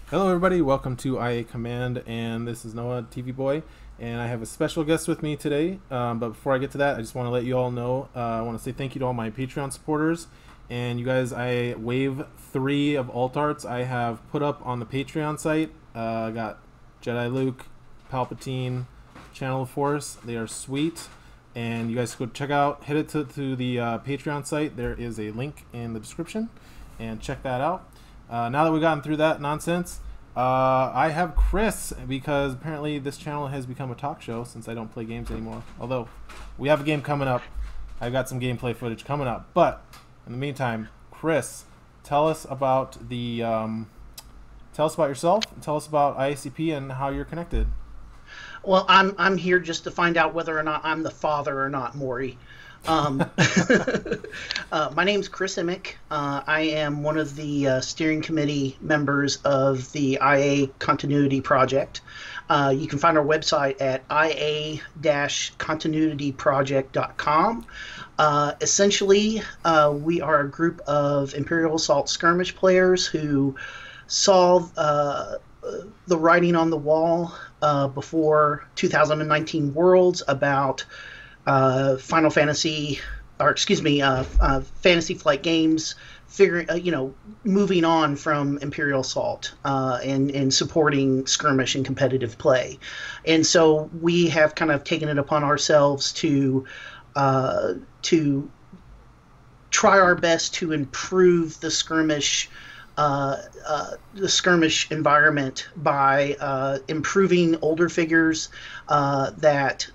Hello, everybody. Welcome to IA Command, and this is Noah, TV Boy, and I have a special guest with me today. But before I get to that, I just want to let you all know, I want to say thank you to all my Patreon supporters. And you guys, wave 3 of alt arts I have put up on the Patreon site. I got Jedi Luke, Palpatine, Channel of Force. They are sweet, and you guys go check out, hit it to the Patreon site. There is a link in the description, and check that out. Now that we've gotten through that nonsense, I have Chris, because apparently this channel has become a talk show since I don't play games anymore. Although, we have a game coming up. I've got some gameplay footage coming up. But, in the meantime, Chris, tell us about yourself, and tell us about IACP and how you're connected. Well, I'm here just to find out whether or not I'm the father or not, Maury. My name's Chris Emmick. I am one of the steering committee members of the IA Continuity Project. You can find our website at ia-continuityproject.com. Essentially, we are a group of Imperial Assault skirmish players who saw the writing on the wall before 2019 Worlds about Final Fantasy, or excuse me, Fantasy Flight Games, moving on from Imperial Assault and supporting skirmish and competitive play. And so we have kind of taken it upon ourselves to try our best to improve the skirmish environment by improving older figures that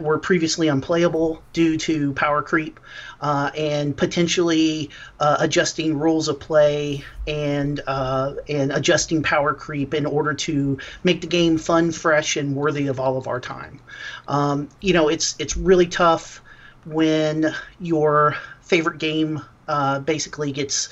were previously unplayable due to power creep, and potentially adjusting rules of play and adjusting power creep in order to make the game fun, fresh, and worthy of all of our time. It's really tough when your favorite game basically gets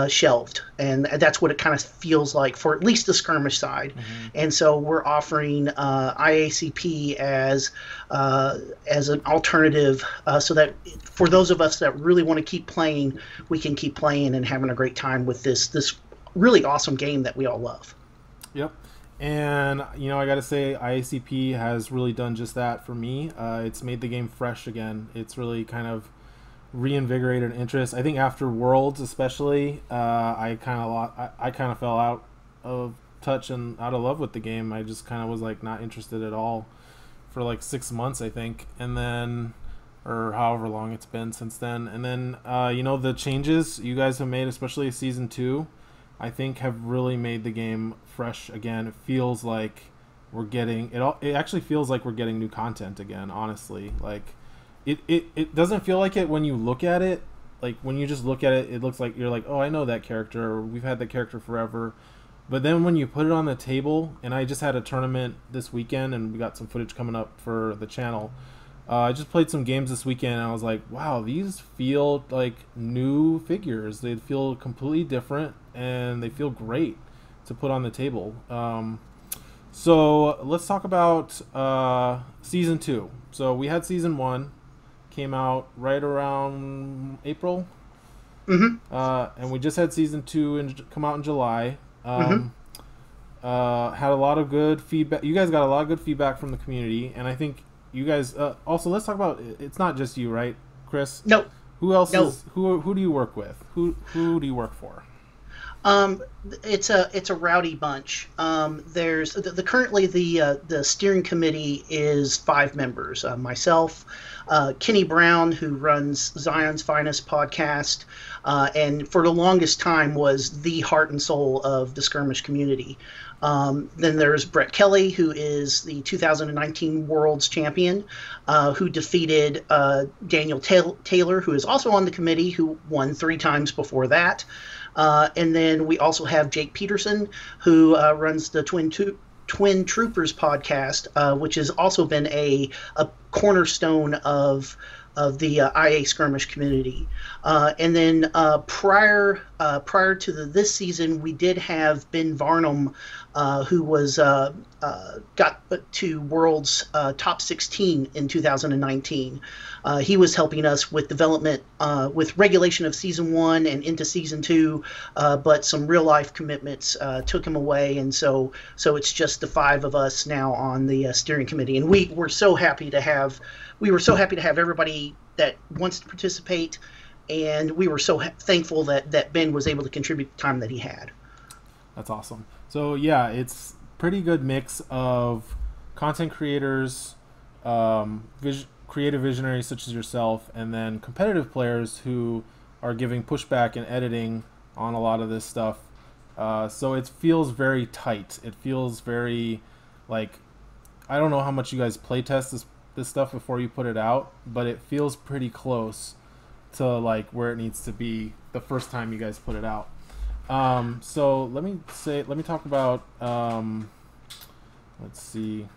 shelved, and that's what it kind of feels like for at least the skirmish side. Mm-hmm. And so we're offering IACP as an alternative, so that for those of us that really want to keep playing, we can keep playing and having a great time with this really awesome game that we all love. Yep. And I gotta say, IACP has really done just that for me. It's made the game fresh again. It's really kind of reinvigorated interest. I think after Worlds, especially, I kind of fell out of touch and out of love with the game. I just kind of was like not interested at all for like 6 months, I think, and then, or however long it's been since then. And then the changes you guys have made, especially season 2, I think have really made the game fresh again. It feels like we're getting it. It actually feels like we're getting new content again. Honestly, like. It doesn't feel like it when you look at it. Like, when you just look at it, it looks like you're like, oh, I know that character, or we've had that character forever. But then when you put it on the table, and I just had a tournament this weekend, and we got some footage coming up for the channel. I just played some games this weekend, and I was like, wow, these feel like new figures. They feel completely different, and they feel great to put on the table. So let's talk about Season 2. So we had Season 1. Came out right around April. Mm-hmm. And we just had Season 2 come out in July. Had a lot of good feedback. You guys got a lot of good feedback from the community, and I think you guys also, let's talk about, it's not just you, right, Chris? No. Who else is who do you work with? Who do you work for? It's a rowdy bunch. There's currently the steering committee is 5 members. Myself, Kenny Brown, who runs Zion's Finest podcast, and for the longest time was the heart and soul of the skirmish community. Then there's Brett Kelly, who is the 2019 Worlds champion, who defeated Daniel Taylor, who is also on the committee, who won 3 times before that. And then we also have Jake Peterson, who runs the Twin Troopers podcast, which has also been a cornerstone of the IA skirmish community. And then prior prior to this season, we did have Ben Varnum, who was got to World's top 16 in 2019. He was helping us with development, with regulation of Season 1 and into Season 2, but some real-life commitments took him away, and so it's just the 5 of us now on the steering committee. And we were so happy to have everybody that wants to participate, and we were so thankful that Ben was able to contribute the time that he had. That's awesome. So yeah, it's pretty good mix of content creators, creative visionaries such as yourself, and then competitive players who are giving pushback and editing on a lot of this stuff. So it feels very tight. It feels very like, I don't know how much you guys playtest this stuff before you put it out, but it feels pretty close to like where it needs to be the first time you guys put it out. So let me talk about let's see.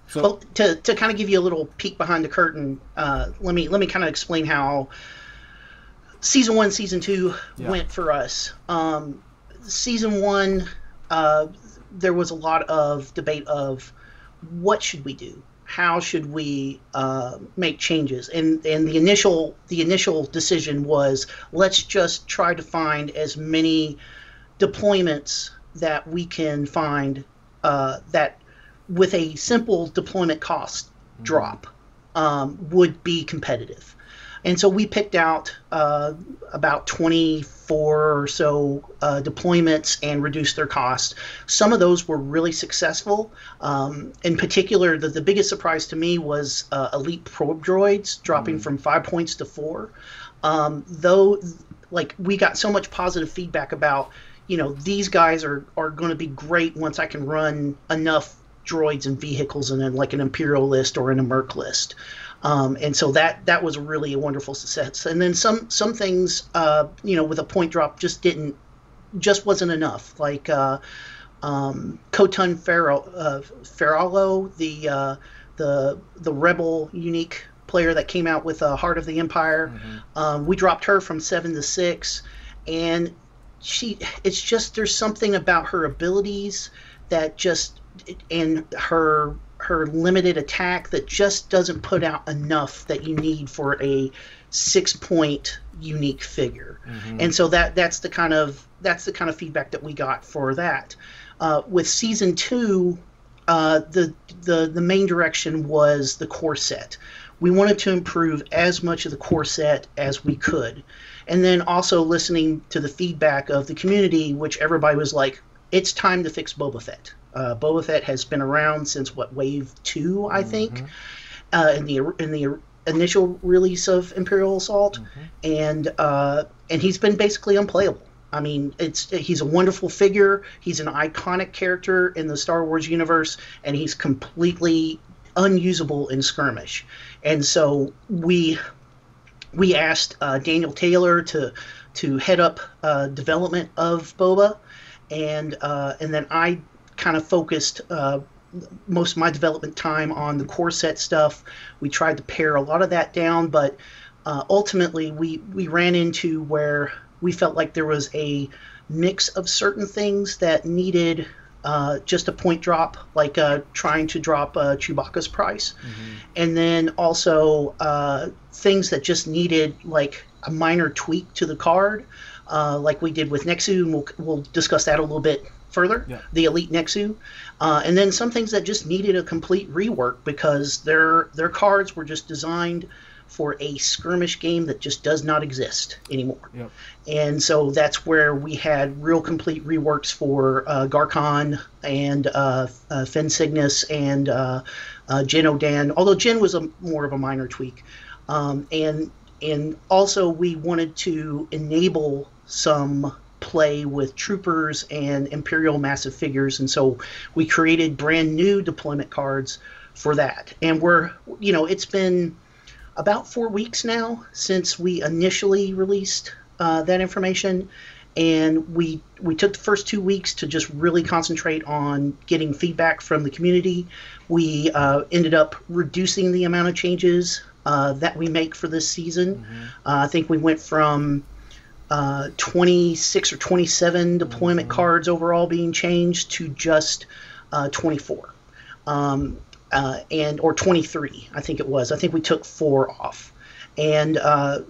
So well, to kind of give you a little peek behind the curtain, let me kind of explain how Season 1, Season 2 went for us. Season 1, there was a lot of debate of what should we do? How should we make changes? And the initial decision was, let's just try to find as many deployments that we can find that with a simple deployment cost drop would be competitive. And so we picked out about 24 or so deployments and reduced their cost. Some of those were really successful. In particular, the biggest surprise to me was elite probe droids dropping from 5 points to 4. Though, like, we got so much positive feedback about, these guys are going to be great once I can run enough droids and vehicles in an Imperial list or in a Merc list. And so that was really a wonderful success. And then some things, with a point drop just wasn't enough. Like Khotun Faralo, the rebel unique player that came out with Heart of the Empire. We dropped her from 7 to 6, and there's something about her abilities that and her limited attack that just doesn't put out enough that you need for a 6-point unique figure. And so that's the kind of feedback that we got for that. With Season 2, the main direction was the core set. We wanted to improve as much of the core set as we could, and then also listening to the feedback of the community, which everybody was like, it's time to fix Boba Fett. Boba Fett has been around since Wave 2, I think, in the initial release of Imperial Assault, and he's been basically unplayable. I mean, he's a wonderful figure. He's an iconic character in the Star Wars universe, and he's completely unusable in skirmish. And so we asked Daniel Taylor to head up development of Boba, and then I kind of focused most of my development time on the core set stuff. We tried to pare a lot of that down, but ultimately we ran into where we felt like there was a mix of certain things that needed just a point drop, like trying to drop Chewbacca's price, and then also things that just needed like a minor tweak to the card, like we did with Nexu, and we'll discuss that a little bit further, the Elite Nexu, and then some things that just needed a complete rework because their cards were just designed for a skirmish game that just does not exist anymore. And so that's where we had real complete reworks for Garkon and Fen Cygnus and Jyn Odan, although Jyn was more of a minor tweak. And also we wanted to enable some play with troopers and Imperial massive figures, and so we created brand new deployment cards for that. And it's been about 4 weeks now since we initially released that information, and we took the first 2 weeks to just really concentrate on getting feedback from the community. We ended up reducing the amount of changes that we make for this season. I think we went from 26 or 27 deployment Mm-hmm. cards overall being changed to just 24. And or 23, I think it was. I think we took 4 off. And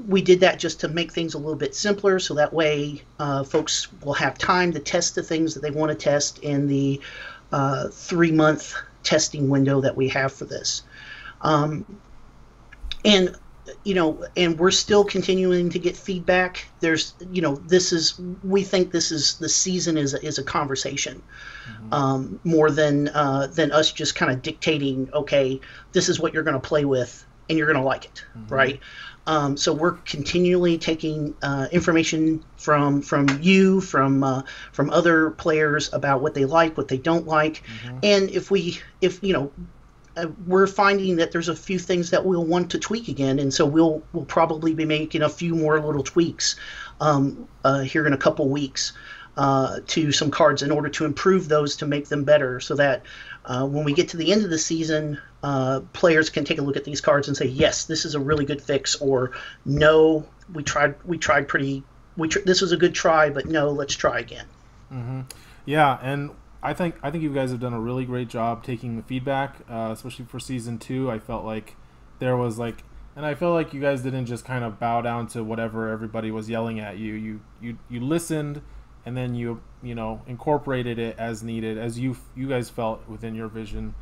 we did that just to make things a little bit simpler, so that way folks will have time to test the things that they want to test in the 3-month testing window that we have for this. And and we're still continuing to get feedback. There's, we think this is the season is a conversation, more than us just kind of dictating. Okay, this is what you're going to play with, and you're going to like it, right? So we're continually taking information from you, from other players about what they like, what they don't like, and if we're finding that there's a few things that we'll want to tweak again, and so we'll probably be making a few more little tweaks here in a couple weeks to some cards in order to improve those, to make them better, so that when we get to the end of the season, players can take a look at these cards and say, yes, this is a really good fix, or no, this was a good try, but no, let's try again. Yeah, and I think you guys have done a really great job taking the feedback, especially for season 2. I felt like there was and I felt like you guys didn't just kind of bow down to whatever everybody was yelling at you. You listened, and then you incorporated it as needed, as you guys felt within your vision,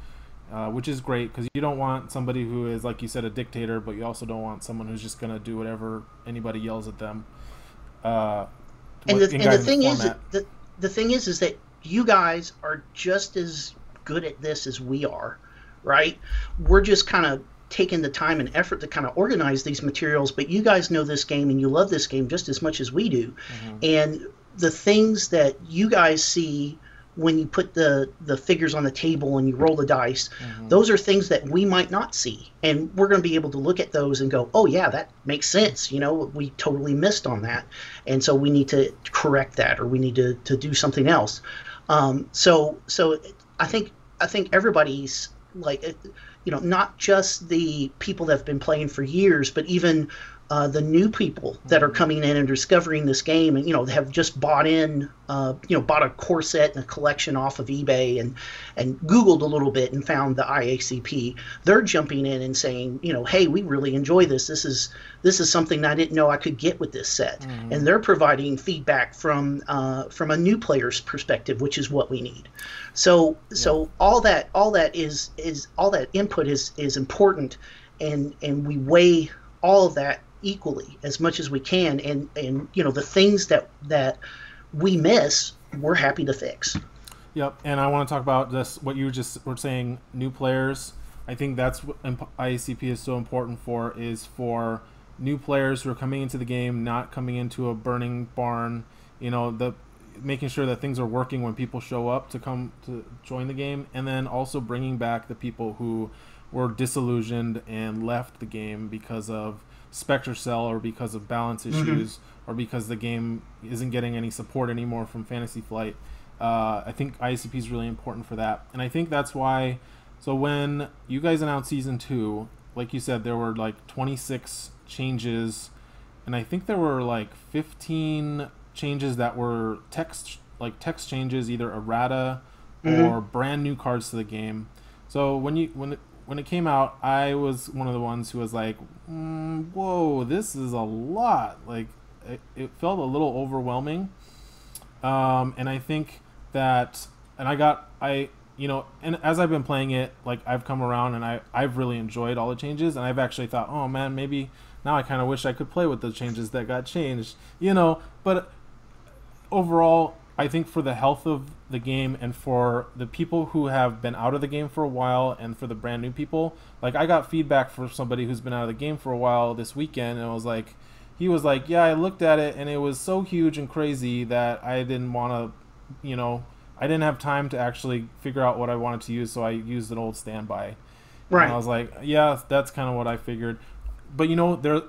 which is great, because you don't want somebody who is, like you said, a dictator, but you also don't want someone who's just going to do whatever anybody yells at them. And the thing is that you guys are just as good at this as we are, right? We're just kind of taking the time and effort to kind of organize these materials, but you guys know this game and you love this game just as much as we do. And the things that you guys see when you put the figures on the table and you roll the dice, those are things that we might not see. And we're going to be able to look at those and go, oh yeah, that makes sense. We totally missed on that. And so we need to correct that, or we need to do something else. So I think everybody's not just the people that have been playing for years, but even the new people that are coming in and discovering this game, and have just bought a core set and a collection off of eBay, and Googled a little bit and found the IACP. They're jumping in and saying, hey, we really enjoy this. This is something I didn't know I could get with this set, and they're providing feedback from a new player's perspective, which is what we need. So all that input is important, and we weigh all of that equally as much as we can, and the things that we miss, we're happy to fix. Yep, and I want to talk about this, what you just were saying, new players. I think that's what IACP is so important for, is for new players who are coming into the game, not coming into a burning barn, making sure that things are working when people show up to come to join the game, and then also bringing back the people who were disillusioned and left the game because of Spectre Cell, or because of balance issues, or because the game isn't getting any support anymore from Fantasy Flight. I think IACP is really important for that, and I think that's why. So when you guys announced season 2, like you said, there were 26 changes, and I think there were 15 changes that were text changes, either errata or brand new cards to the game. So when it came out, I was one of the ones who was like, whoa, this is a lot. It felt a little overwhelming. And I think that, and and as I've been playing it, I've come around, and I've really enjoyed all the changes, and I've actually thought, oh man, maybe now I kind of wish I could play with the changes that got changed, but overall, I think for the health of the game, and for the people who have been out of the game for a while, and for the brand new people, I got feedback from somebody who's been out of the game for a while this weekend, and he was like, yeah, I looked at it and it was so huge and crazy that I didn't want to, I didn't have time to actually figure out what I wanted to use, so I used an old standby. Right. And I was like, yeah, that's kind of what I figured. But there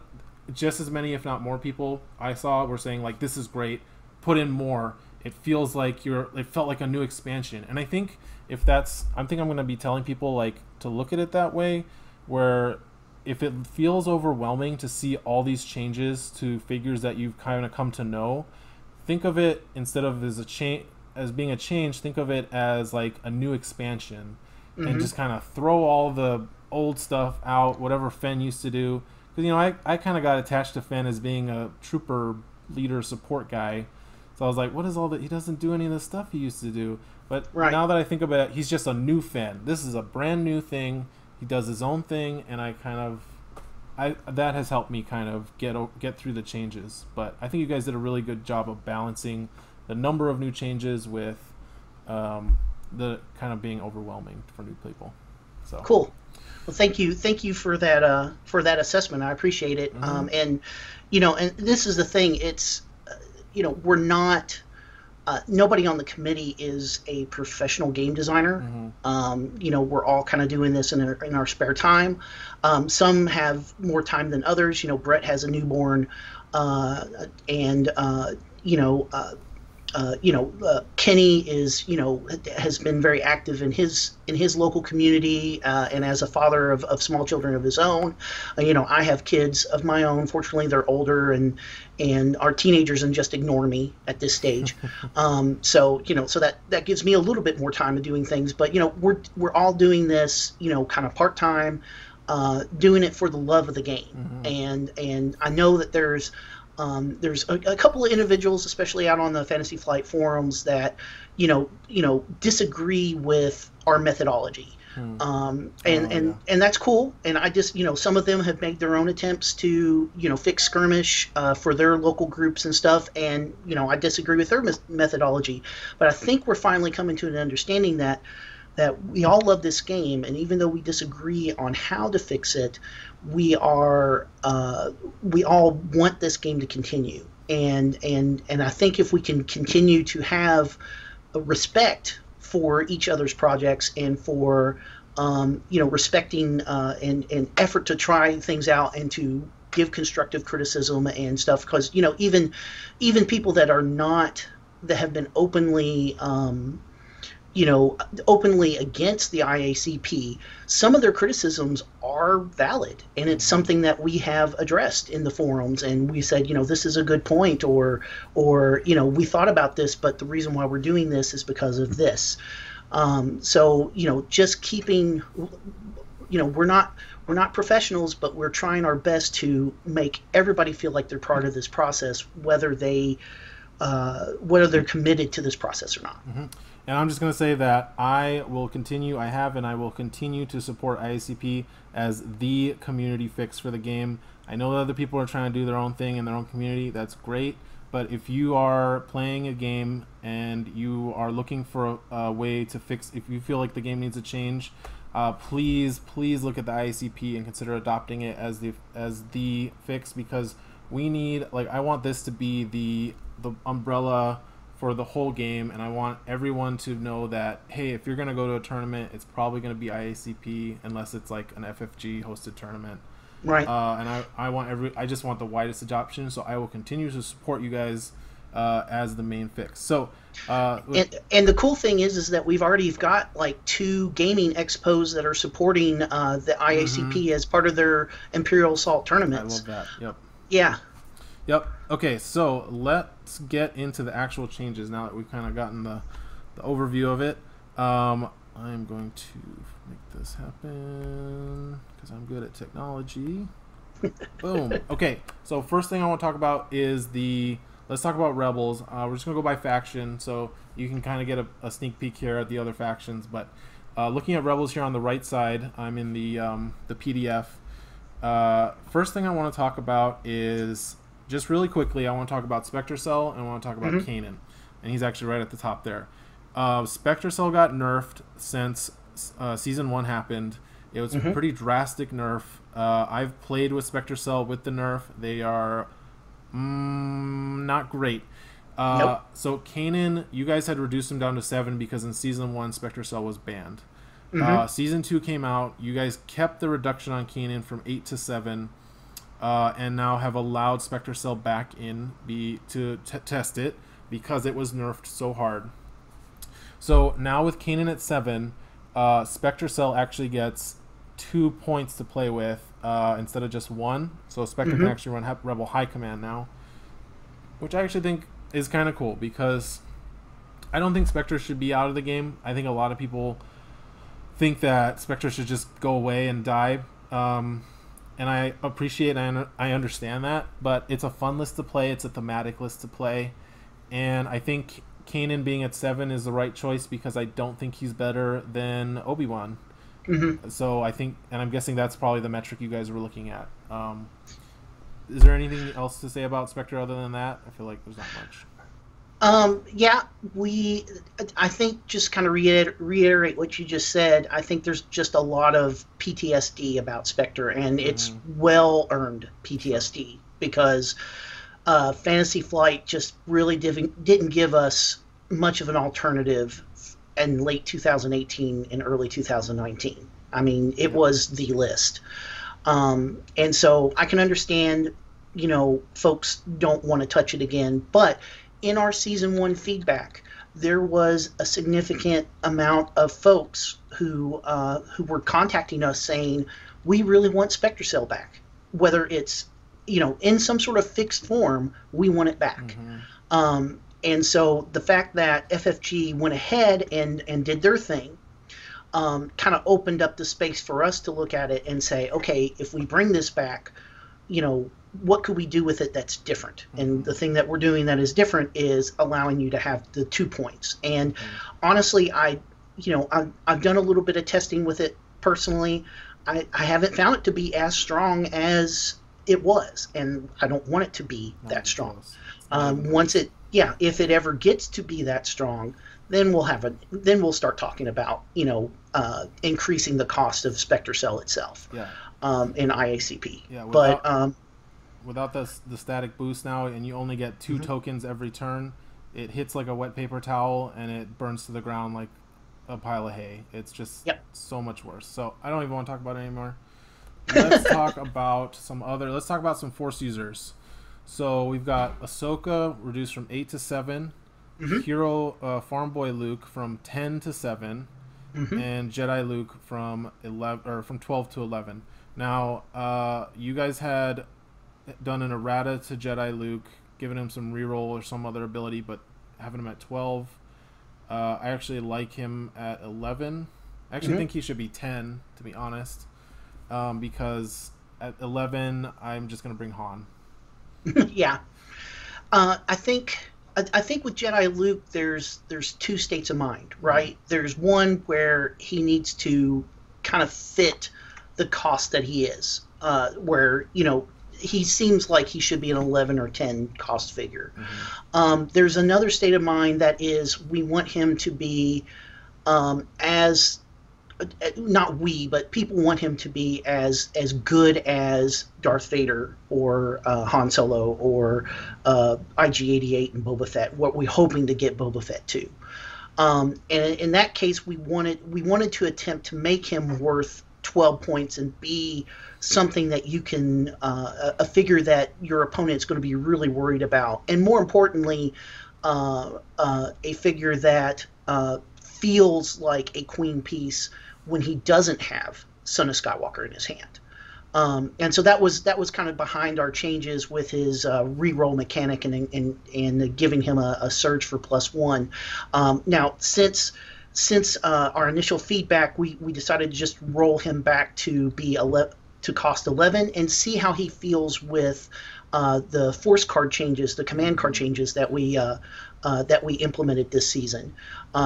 just as many, if not more, people I saw were saying this is great, put in more. It feels like it felt like a new expansion. And I think I'm going to be telling people to look at it that way, where if it feels overwhelming to see all these changes to figures that you've kind of come to know, think of it instead of as being a change, think of it as like a new expansion, and just kind of throw all the old stuff out, whatever Fenn used to do. Because, you know, I kind of got attached to Fenn as being a trooper leader support guy. So I was like, what is all that? He doesn't do any of the stuff he used to do. But now that I think about it, he's just a new Fenn. This is a brand new thing. He does his own thing, and that has helped me kind of get through the changes. But I think you guys did a really good job of balancing the number of new changes with the kind of being overwhelming for new people. So cool. Well, thank you for that assessment. I appreciate it. And you know, and this is the thing. It's you know, we're not. Nobody on the committee is a professional game designer. You know, we're all kind of doing this in our spare time. Some have more time than others. You know, Brett has a newborn, and Kenny is, you know, has been very active in his local community, and as a father of small children of his own. You know, I have kids of my own. Fortunately, they're older and are teenagers and just ignore me at this stage. So you know, so that gives me a little bit more time of doing things. But you know, we're all doing this, you know, kind of part time, doing it for the love of the game. And I know that there's a couple of individuals, especially out on the Fantasy Flight forums, that you know disagree with our methodology, and that's cool. And I just, you know, some of them have made their own attempts to, you know, fix skirmish for their local groups and stuff, and you know, I disagree with their methodology. But I think we're finally coming to an understanding that we all love this game, and even though we disagree on how to fix it, we all want this game to continue. And I think if we can continue to have a respect for each other's projects, and for you know, respecting and effort to try things out and to give constructive criticism and stuff, because you know, even people that have been openly openly against the IACP, some of their criticisms are valid, and it's something that we have addressed in the forums, and we said, you know, this is a good point, or you know, we thought about this, but the reason why we're doing this is because of this. So you know, just keeping, you know, we're not professionals, but we're trying our best to make everybody feel like they're part of this process, whether they're committed to this process or not. And I'm just going to say that I will continue to support IACP as the community fix for the game. I know that other people are trying to do their own thing in their own community. That's great. But if you are playing a game and you are looking for a way to fix, if you feel like the game needs a change, please look at the IACP and consider adopting it as the fix, because we need, like, I want this to be the umbrella for the whole game, and I want everyone to know that, hey, if you're going to go to a tournament, it's probably going to be IACP, unless it's like an FFG hosted tournament. Right. And I just want the widest adoption, so I will continue to support you guys as the main fix. So and the cool thing is that we've already got like 2 gaming expos that are supporting the IACP as part of their Imperial Assault tournaments. I love that. Yep. Yeah. Yep. Okay, so let's get into the actual changes now that we've kind of gotten the overview of it. I'm going to make this happen because I'm good at technology. Boom. Okay, so first thing I want to talk about is let's talk about Rebels. We're just going to go by faction, so you can kind of get a sneak peek here at the other factions. But looking at Rebels here on the right side, I'm in the PDF. First thing I want to talk about is, just really quickly, I want to talk about Spectre Cell, and I want to talk about Kanan. And he's actually right at the top there. Spectre Cell got nerfed since Season 1 happened. It was a pretty drastic nerf. I've played with Spectre Cell with the nerf. They are not great. Nope. So Kanan, you guys had reduced him down to 7 because in Season 1, Spectre Cell was banned. Season 2 came out. You guys kept the reduction on Kanan from 8 to 7. And now have allowed Spectre Cell back in to test it because it was nerfed so hard. So now with Kanan at 7, Spectre Cell actually gets 2 points to play with instead of just 1. So Spectre can actually run Rebel High Command now, which I actually think is kind of cool because I don't think Spectre should be out of the game. I think a lot of people think that Spectre should just go away and die. And I appreciate and I understand that, but it's a fun list to play. It's a thematic list to play. And I think Kanan being at 7 is the right choice because I don't think he's better than Obi-Wan. So I think, and I'm guessing that's probably the metric you guys were looking at. Is there anything else to say about Spectre other than that? I feel like there's not much. I think just kind of reiterate what you just said. I think there's just a lot of PTSD about Spectre, and it's well-earned PTSD because Fantasy Flight just really didn't give us much of an alternative in late 2018 and early 2019. I mean, it was the list. And so I can understand, folks don't want to touch it again, but in our season 1 feedback, there was a significant amount of folks who were contacting us saying, we really want Spectre Cell back. Whether it's, in some sort of fixed form, we want it back. And so the fact that FFG went ahead and did their thing kind of opened up the space for us to look at it and say, okay, if we bring this back, what could we do with it that's different? And the thing that we're doing that is different is allowing you to have the 2 points. And honestly, I've done a little bit of testing with it personally. I haven't found it to be as strong as it was, and I don't want it to be that strong. If it ever gets to be that strong, then we'll start talking about increasing the cost of Spectre Cell itself in IACP. Without the static boost now, and you only get 2 tokens every turn, it hits like a wet paper towel and it burns to the ground like a pile of hay. It's just so much worse. So I don't even want to talk about it anymore. Let's talk about some Force users. So we've got Ahsoka reduced from 8 to 7, Hero Farm Boy Luke from 10 to 7, and Jedi Luke from 12 to 11. Now, you guys had done an errata to Jedi Luke, giving him some reroll or some other ability, but having him at 12. I actually like him at 11. I actually think he should be 10, to be honest, because at 11, I'm just going to bring Han. I think with Jedi Luke, there's 2 states of mind, right? There's one where he needs to kind of fit the cost that he is, where he seems like he should be an 11 or 10 cost figure. There's another state of mind that is we want him to be but people want him to be as good as Darth Vader or Han Solo or IG-88 and Boba Fett. What we're hoping to get Boba Fett to. And in that case, we wanted to attempt to make him worth 12 points and be something that you can a figure that your opponent's going to be really worried about, and more importantly, a figure that feels like a queen piece when he doesn't have Son of Skywalker in his hand. And so that was kind of behind our changes with his reroll mechanic and giving him a surge for +1. Now, since our initial feedback, we decided to just roll him back to be to cost 11 and see how he feels with the force card changes, the command card changes that we implemented this season.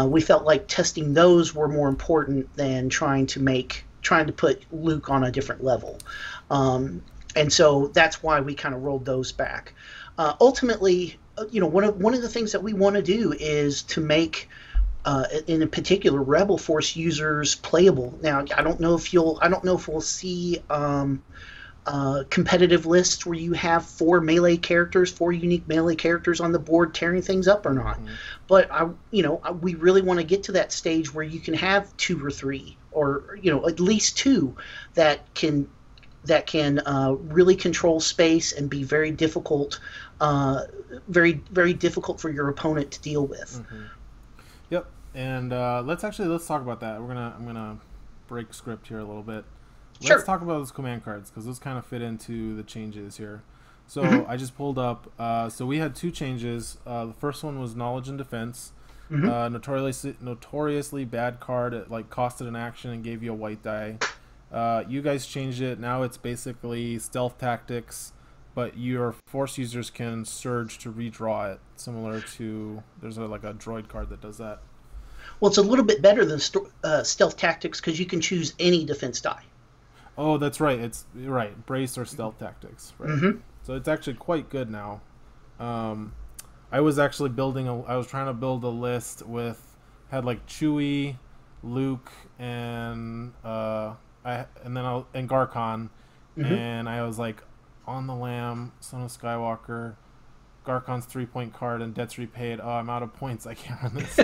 We felt like testing those were more important than trying to put Luke on a different level. And so that's why we kind of rolled those back. Ultimately, one of the things that we want to do is to make in particular Rebel Force users playable. Now, I don't know if we'll see competitive lists where you have 4 unique melee characters on the board tearing things up or not. But we really want to get to that stage where you can have 2 or 3 or at least 2 that can really control space and be very difficult, very very difficult for your opponent to deal with. Yep. And let's talk about that. I'm gonna break script here a little bit. let's Sure. talk about those command cards because those kind of fit into the changes here. So I just pulled up. So we had two changes. The first one was Knowledge and Defense. Notoriously bad card. It like costed an action and gave you a white die. You guys changed it. Now it's basically Stealth Tactics, but your Force users can surge to redraw it. Similar to like a droid card that does that. Well, it's a little bit better than Stealth Tactics because you can choose any defense die. Oh, that's right. It's right. Brace or Stealth Tactics. Right. So it's actually quite good now. I was actually I was trying to build a list had like Chewy, Luke, and Garkon, and I was like on the Lamb, Son of Skywalker, Garkon's 3-point card, and Debts Repaid. Oh, I'm out of points. I can't run this.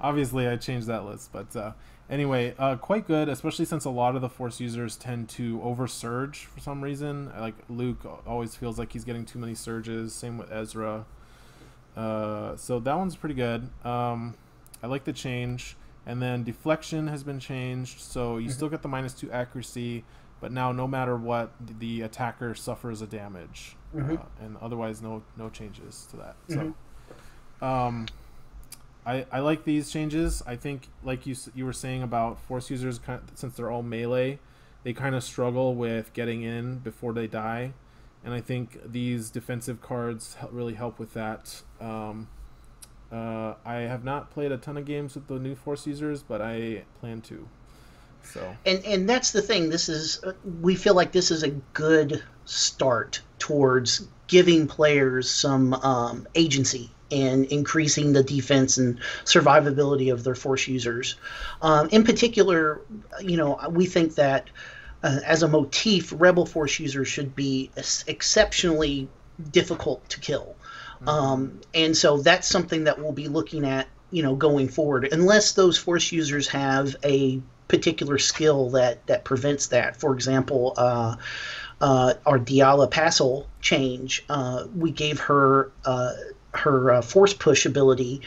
Obviously, I changed that list, but anyway, quite good, especially since a lot of the Force users tend to oversurge for some reason. Like Luke always feels like he's getting too many surges. Same with Ezra. So that one's pretty good. I like the change. And then Deflection has been changed, so you still get the -2 accuracy, but now no matter what, the attacker suffers a damage, and otherwise no changes to that. So, I like these changes. I think, like you were saying about Force users, since they're all melee, they kind of struggle with getting in before they die, and I think these defensive cards really help with that. I have not played a ton of games with the new Force users, but I plan to. So and that's the thing. We feel like this is a good start towards giving players some agency and increasing the defense and survivability of their Force users. In particular, we think that as a motif, Rebel Force users should be exceptionally difficult to kill. And so that's something that we'll be looking at, going forward, unless those Force users have a particular skill that prevents that. For example, our Diala Passel change, we gave her her Force Push ability,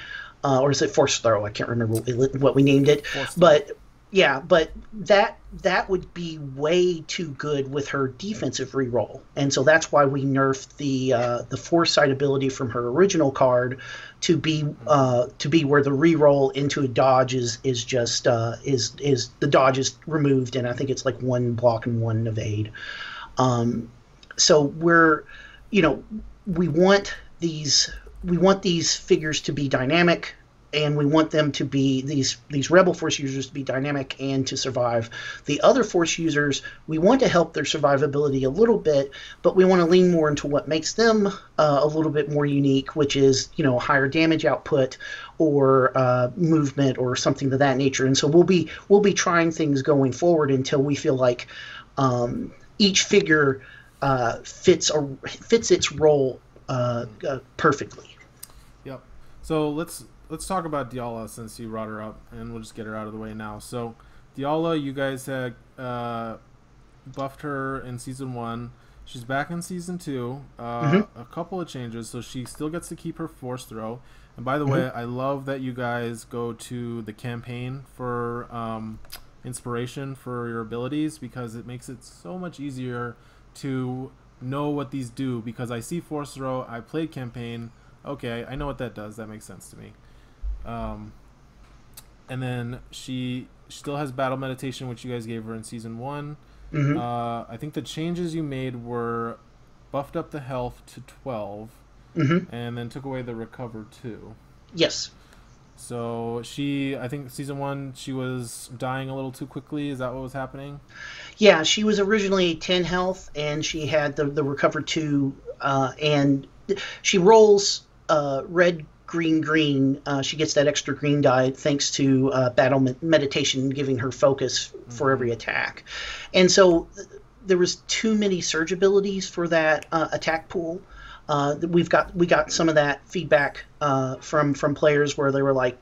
or is it Force Throw? I can't remember what we named it, but that would be way too good with her defensive reroll, and so that's why we nerfed the Foresight ability from her original card to be where the reroll into a dodge is the dodge is removed, and I think it's like 1 block and 1 evade. So we want these figures to be dynamic. And we want them to be these Rebel Force users to be dynamic and to survive. The other Force users, we want to help their survivability a little bit, but we want to lean more into what makes them a little bit more unique, which is higher damage output or movement or something of that nature. And so we'll be trying things going forward until we feel like each figure fits its role perfectly. Yep. So let's talk about Diala since you brought her up, and we'll just get her out of the way now. So, Diala, you guys had buffed her in Season 1. She's back in Season 2. A couple of changes, so she still gets to keep her Force Throw. And by the way, I love that you guys go to the campaign for inspiration for your abilities, because it makes it so much easier to know what these do, because I see Force Throw, I played campaign, okay, I know what that does, that makes sense to me. And then she still has Battle Meditation, which you guys gave her in Season 1. I think the changes you made were buffed up the health to 12, and then took away the Recover 2. Yes. So I think Season 1, she was dying a little too quickly. Is that what was happening? Yeah, she was originally 10 health, and she had the Recover 2, and she rolls red, green. She gets that extra green die thanks to Battle Meditation giving her focus for every attack. And so there was too many surge abilities for that attack pool. We got some of that feedback from players where they were like,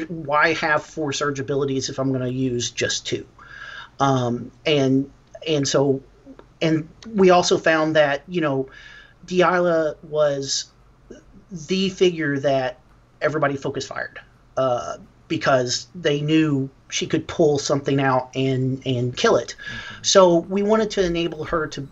why have 4 surge abilities if I'm going to use just 2? And we also found that Diala was the figure that everybody focus fired. because they knew she could pull something out and kill it. So we wanted to enable her to,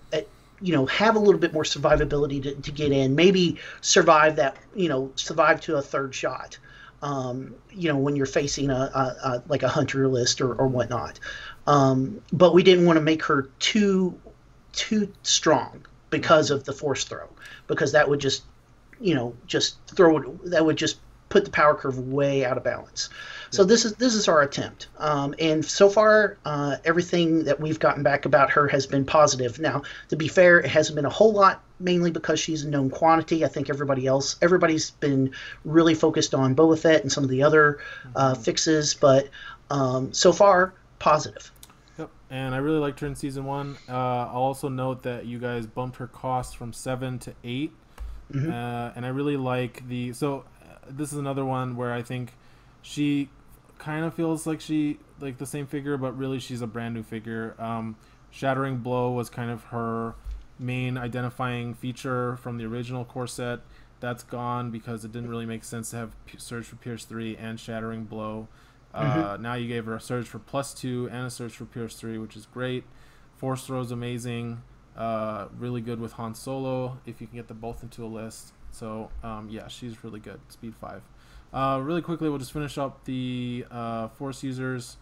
have a little bit more survivability to get in, maybe survive to a third shot. When you're facing like a hunter list or whatnot. But we didn't want to make her too strong because of the force throw, because that would just put the power curve way out of balance. So this is our attempt, and so far everything that we've gotten back about her has been positive. Now, to be fair, it hasn't been a whole lot, mainly because she's a known quantity. I think everybody's been really focused on Boba Fett and some of the other fixes, but so far positive. Yep, and I really liked her in season 1. I'll also note that you guys bumped her cost from 7 to 8, and I really like this is another one where I think she kind of feels like the same figure, but really she's a brand new figure. Shattering Blow was kind of her main identifying feature from the original core set. That's gone because it didn't really make sense to have Surge for Pierce 3 and Shattering Blow. Now you gave her a Surge for +2 and a Surge for Pierce 3, which is great. Force Throw's amazing. Really good with Han Solo if you can get them both into a list. So she's really good. Speed 5. Really quickly, we'll just finish up the Force users.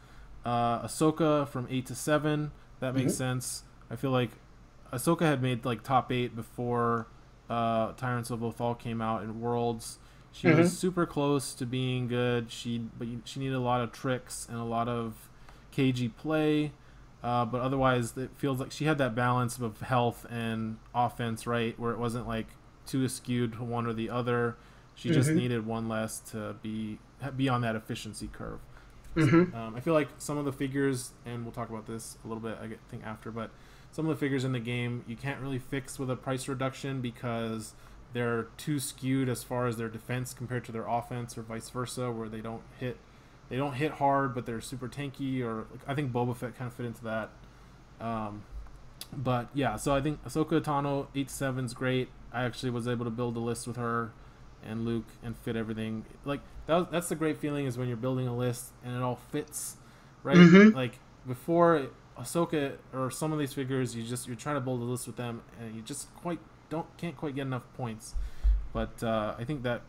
Ahsoka from 8 to 7. That makes sense. I feel like Ahsoka had made like top 8 before Tyrants of Lothal came out in Worlds. She was super close to being good. But she needed a lot of tricks and a lot of cagey play. But otherwise, it feels like she had that balance of health and offense, right, where it wasn't like too skewed to one or the other. She just needed one less to be on that efficiency curve. I feel like some of the figures, and we'll talk about this a little bit, I think, after, but some of the figures in the game you can't really fix with a price reduction because they're too skewed as far as their defense compared to their offense, or vice versa, where they don't hit hard, but they're super tanky. Or I think Boba Fett kind of fit into that. But yeah, so I think Ahsoka Tano 8-7 is great. I actually was able to build a list with her and Luke and fit everything. Like that's the great feeling, is when you're building a list and it all fits, right? Like before Ahsoka or some of these figures, you're trying to build a list with them and you just can't quite get enough points. But I think that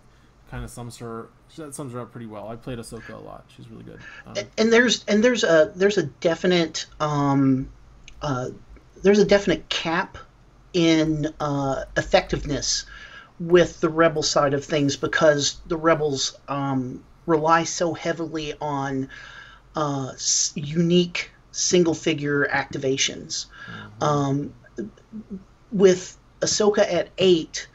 kind of sums her up pretty well. I played Ahsoka a lot. She's really good. And there's a definite cap in effectiveness with the Rebel side of things, because the Rebels rely so heavily on unique single figure activations. With Ahsoka at 8,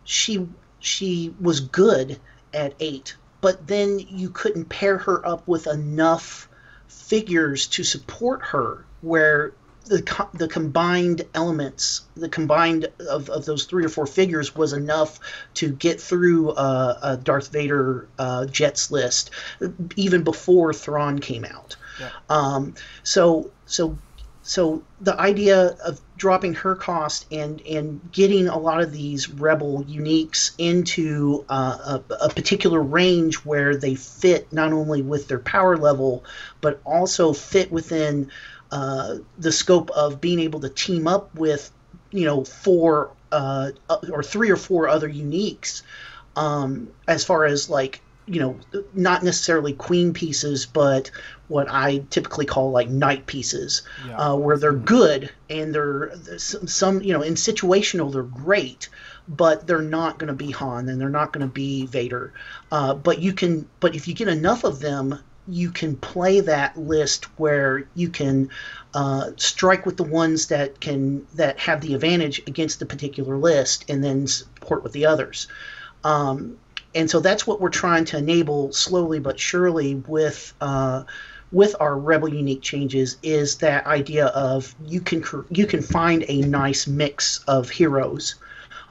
she was good at 8, but then you couldn't pair her up with enough figures to support her, where the combined elements, of those 3 or 4 figures was enough to get through a Darth Vader Jets list even before Thrawn came out. Yeah. So the idea of dropping her cost and getting a lot of these Rebel uniques into a particular range where they fit not only with their power level, but also fit within the scope of being able to team up with, 4 or 3 or 4 other uniques, as far as like, not necessarily queen pieces, but what I typically call like knight pieces, where they're good and they're some, in situational they're great, but they're not going to be Han and they're not going to be Vader. But if you get enough of them, you can play that list where you can strike with the ones that have the advantage against the particular list, and then support with the others. And so that's what we're trying to enable slowly but surely with our Rebel unique changes, is that idea of you can find a nice mix of heroes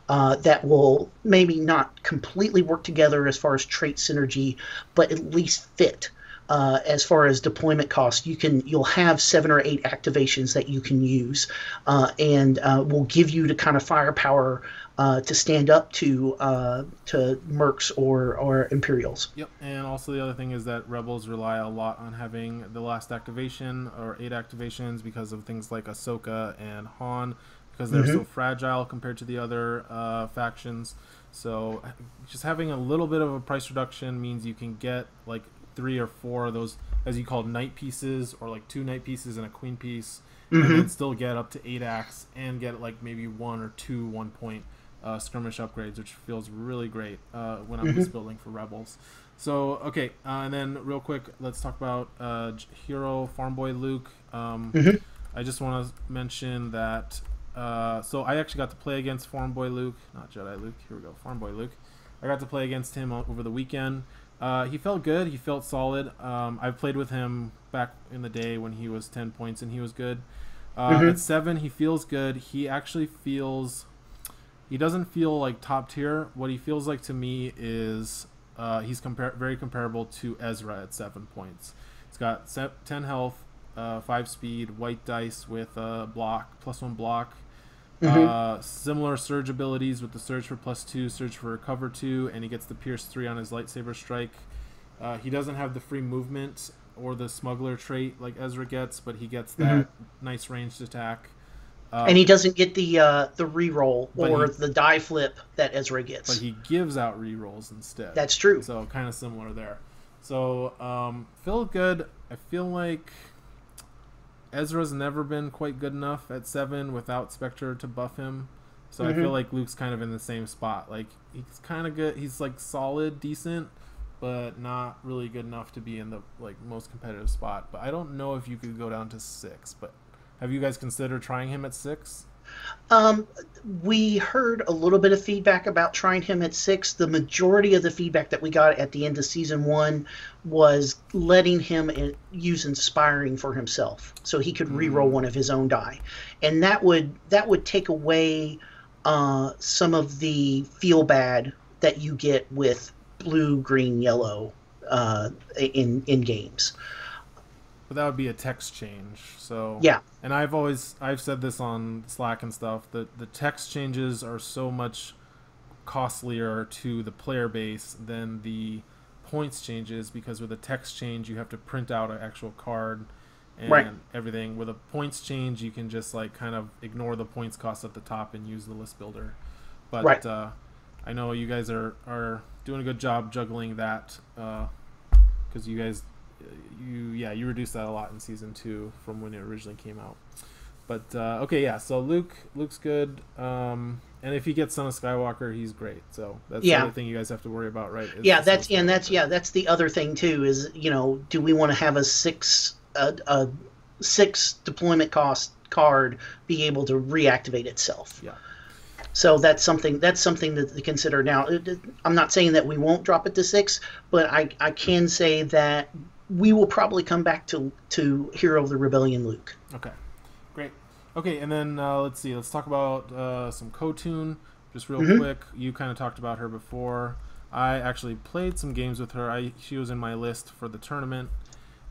that will maybe not completely work together as far as trait synergy, but at least fit. as far as deployment cost. You'll have 7 or 8 activations that you can use, and will give you the kind of firepower to stand up to mercs or Imperials. Yep, and also the other thing is that Rebels rely a lot on having the last activation or 8 activations because of things like Ahsoka and Han, because they're so fragile compared to the other factions. So just having a little bit of a price reduction means you can get like 3 or 4 of those, as you call, knight pieces, or like 2 knight pieces and a queen piece, and then still get up to 8 acts and get like maybe 1 or 2 1-point skirmish upgrades, which feels really great when I'm just building for Rebels. So okay, and then real quick, let's talk about Hero Farm Boy Luke. I just want to mention that so I actually got to play against Farm Boy Luke, not Jedi Luke. Here we go, Farm Boy Luke. I got to play against him over the weekend. He felt good. He felt solid. I've played with him back in the day when he was 10 points and he was good. At 7, he feels good. He actually feels... He doesn't feel like top tier. What he feels like to me is he's very comparable to Ezra at 7 points. He's got 10 health, 5 speed, white dice with block, +1 block. Similar surge abilities with the surge for +2, surge for recover 2, and he gets the pierce 3 on his lightsaber strike. He doesn't have the free movement or the smuggler trait like Ezra gets, but he gets that nice ranged attack. And he doesn't get the reroll or the die flip that Ezra gets. But he gives out rerolls instead. That's true. So kind of similar there. So feel good. I feel like Ezra's never been quite good enough at 7 without Spectre to buff him. So I feel like Luke's kind of in the same spot. Like he's kind of good. He's like solid, decent, but not really good enough to be in the like most competitive spot. But I don't know if you could go down to 6. But have you guys considered trying him at 6? We heard a little bit of feedback about trying him at 6. The majority of the feedback that we got at the end of season 1 was letting him use inspiring for himself, so he could reroll one of his own die, and that would take away some of the feel bad that you get with blue, green, yellow in games. But that would be a text change. So yeah. And I've said this on Slack and stuff, that the text changes are so much costlier to the player base than the points changes, because with a text change you have to print out an actual card and everything. With a points change you can just like kind of ignore the points cost at the top and use the list builder. But I know you guys are doing a good job juggling that, because you guys you reduced that a lot in season 2 from when it originally came out. But okay, yeah, so Luke's good, and if he gets Son of Skywalker, he's great. So that's the other thing you guys have to worry about, right? That's the other thing too, is, you know, do we want to have a 6 deployment cost card be able to reactivate itself? Yeah. So that's something to consider. Now, I'm not saying that we won't drop it to 6, but I can say that we will probably come back to Hero of the Rebellion Luke. Okay, great. Okay, and then let's see. Let's talk about some Kotun just real quick. You kind of talked about her before. I actually played some games with her. She was in my list for the tournament,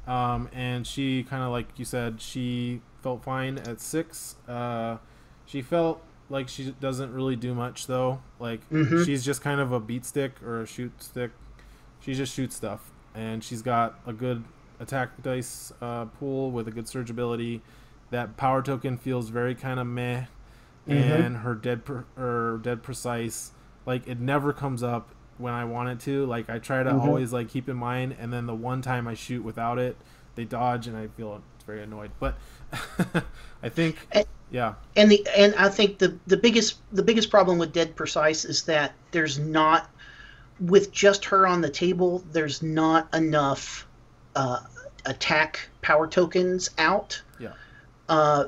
and she kind of, like you said, she felt fine at 6. She felt like she doesn't really do much though. Like she's just kind of a beat stick or a shoot stick. She just shoots stuff. And she's got a good attack dice pool with a good surge ability. That power token feels very kind of meh. And her dead precise, like it never comes up when I want it to. Like I try to always like keep in mind, and then the one time I shoot without it, they dodge, and I feel very annoyed. But I think And I think the biggest problem with dead precise is that there's not, with just her on the table, there's not enough attack power tokens out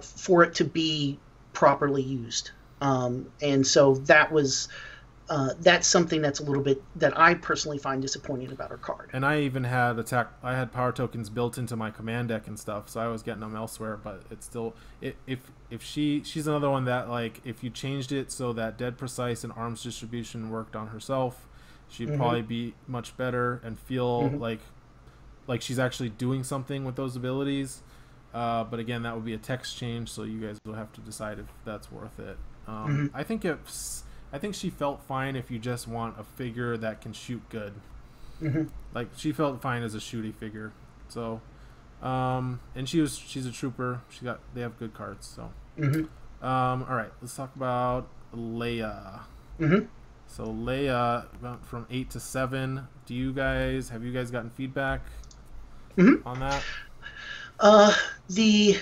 for it to be properly used. And so that's something that's a little bit that I personally find disappointing about her card. And I even had power tokens built into my command deck and stuff, so I was getting them elsewhere. But it's still, if she's another one that, like, if you changed it so that dead precise and arms distribution worked on herself, she'd probably be much better and feel like like she's actually doing something with those abilities. But again, that would be a text change, so you guys will have to decide if that's worth it. I think she felt fine if you just want a figure that can shoot good. Like she felt fine as a shooty figure. So, and she's a trooper. They have good cards. So, all right, let's talk about Leia. So Leia went from 8 to 7. Have you guys gotten feedback on that? The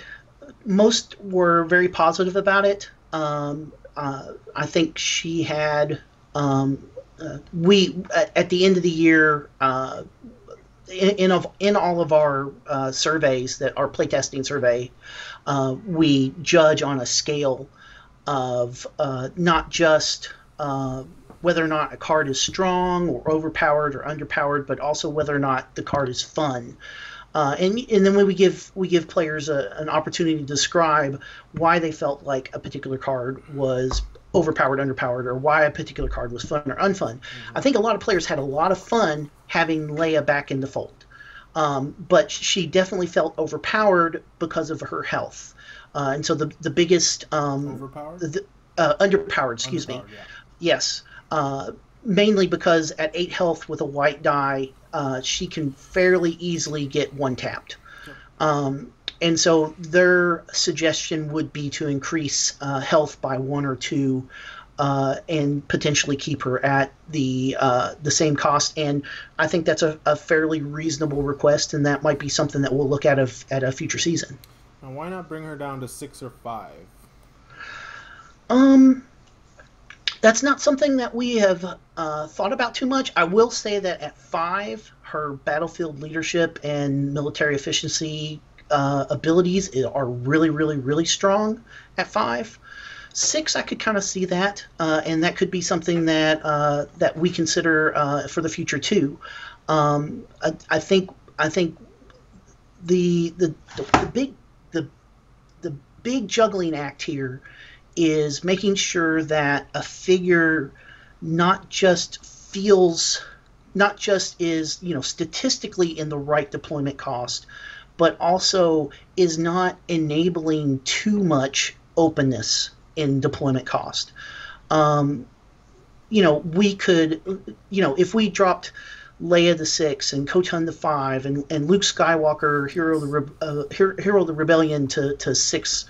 most were very positive about it. I think she had we at the end of the year in all of our surveys, that our playtesting survey, we judge on a scale of not just whether or not a card is strong or overpowered or underpowered, but also whether or not the card is fun. And then when we give players an opportunity to describe why they felt like a particular card was overpowered, underpowered, or why a particular card was fun or unfun. I think a lot of players had a lot of fun having Leia back in the fold. But she definitely felt overpowered because of her health. And so the biggest... overpowered? Underpowered, excuse me. Yeah. Yes. Mainly because at 8 health with a white die, she can fairly easily get one-tapped. Sure. And so their suggestion would be to increase health by 1 or 2 and potentially keep her at the same cost. And I think that's a fairly reasonable request, and that might be something that we'll look at a future season. And why not bring her down to 6 or 5? That's not something that we have thought about too much. I will say that at 5, her battlefield leadership and military efficiency abilities are really, really, really strong at 5. 6, I could kind of see that, and that could be something that we consider for the future too. I think the big juggling act here is making sure that a figure not just is, statistically in the right deployment cost, but also is not enabling too much openness in deployment cost. We could, if we dropped Leia to 6 and Khotun to 5 and Luke Skywalker, Hero of the Rebellion to 6,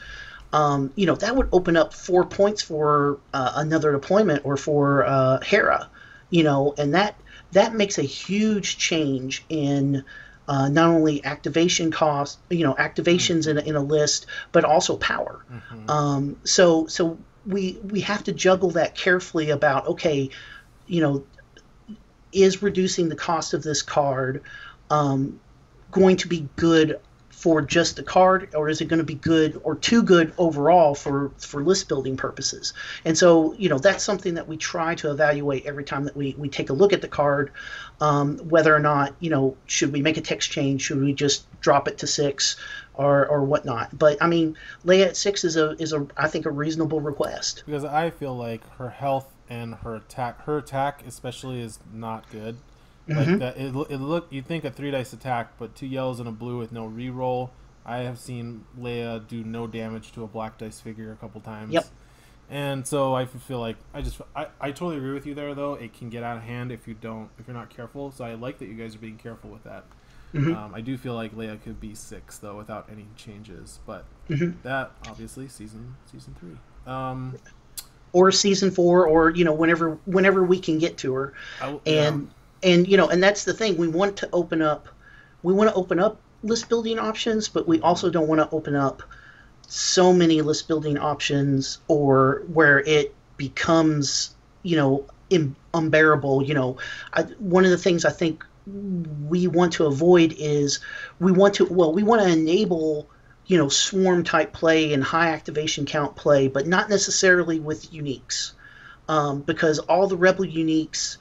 that would open up 4 points for another deployment or for Hera, and that makes a huge change in not only activation cost, activations in a list, but also power. So we have to juggle that carefully about, okay, is reducing the cost of this card going to be good for just the card, or is it going to be good or too good overall for list building purposes? And so, that's something that we try to evaluate every time that we take a look at the card, whether or not, should we make a text change? Should we just drop it to 6 or whatnot? But I mean, Leia at 6 is I think a reasonable request. Because I feel like her health and her attack especially is not good. Like that, you'd think a 3-dice attack, but 2 yellows and a blue with no reroll. I have seen Leia do no damage to a black dice figure a couple times. Yep. And so I feel like I totally agree with you there, though. It can get out of hand if you're not careful. So I like that you guys are being careful with that. I do feel like Leia could be 6 though without any changes, but that obviously season 3. Or season 4, or whenever we can get to her. And that's the thing. We want to open up list building options, but we also don't want to open up so many list building options or where it becomes, unbearable. One of the things I think we want to avoid is we want to enable, swarm type play and high activation count play, but not necessarily with uniques, because all the rebel uniques,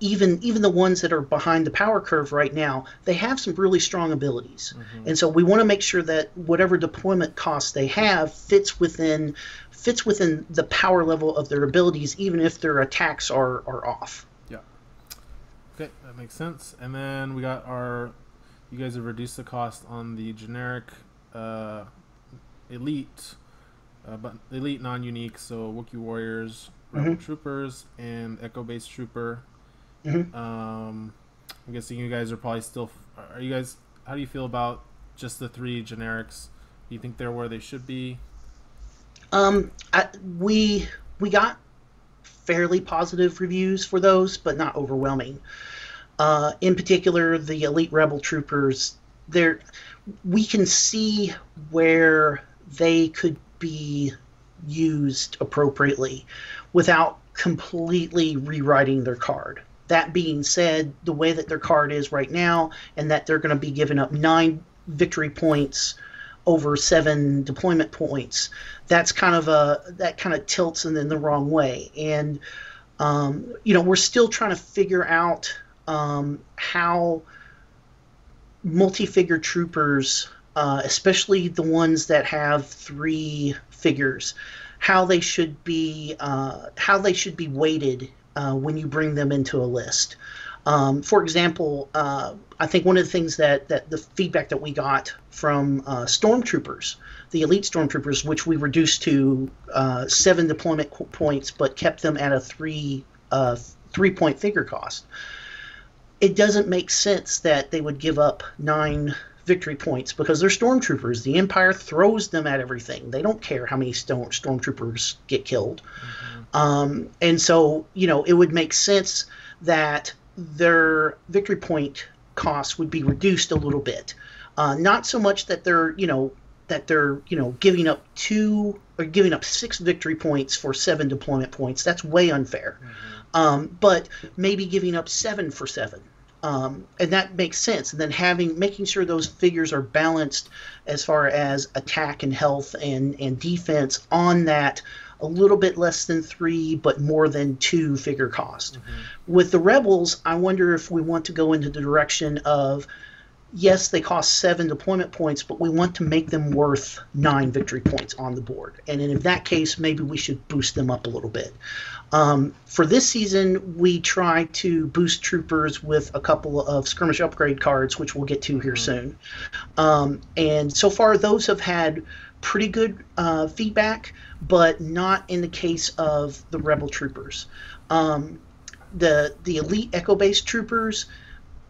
even the ones that are behind the power curve right now, they have some really strong abilities. And so we want to make sure that whatever deployment costs they have fits within the power level of their abilities, even if their attacks are off. Yeah. Okay, that makes sense. And then we got our you guys have reduced the cost on the generic elite, but elite non-unique, so Wookiee warriors, rebel troopers, and echo-based trooper. I'm guessing you guys are probably still. Are you guys? How do you feel about just the 3 generics? Do you think they're where they should be? We got fairly positive reviews for those, but not overwhelming. In particular, the elite rebel troopers. We can see where they could be used appropriately without completely rewriting their card. That being said, the way that their card is right now, and that they're going to be giving up 9 victory points over 7 deployment points, that kind of tilts in the wrong way. And we're still trying to figure out how multi-figure troopers, especially the ones that have 3 figures, how they should be weighted when you bring them into a list. For example, I think one of the things that the feedback that we got from stormtroopers, the elite stormtroopers, which we reduced to 7 deployment points but kept them at a 3-point figure cost. It doesn't make sense that they would give up 9 victory points because they're stormtroopers. The Empire throws them at everything. They don't care how many stormtroopers get killed. And so, it would make sense that their victory point costs would be reduced a little bit. Not so much that they're giving up 2 or giving up 6 victory points for 7 deployment points. That's way unfair. But maybe giving up 7 for 7. And that makes sense. And then making sure those figures are balanced as far as attack and health and defense on that a little bit less than 3 but more than 2 figure cost. With the rebels, I wonder if we want to go into the direction of, yes, they cost 7 deployment points, but we want to make them worth 9 victory points on the board. And in that case, maybe we should boost them up a little bit. For this season, we try to boost troopers with a couple of skirmish upgrade cards, which we'll get to here soon. And so far, those have had pretty good feedback, but not in the case of the rebel troopers. The elite echo-based troopers,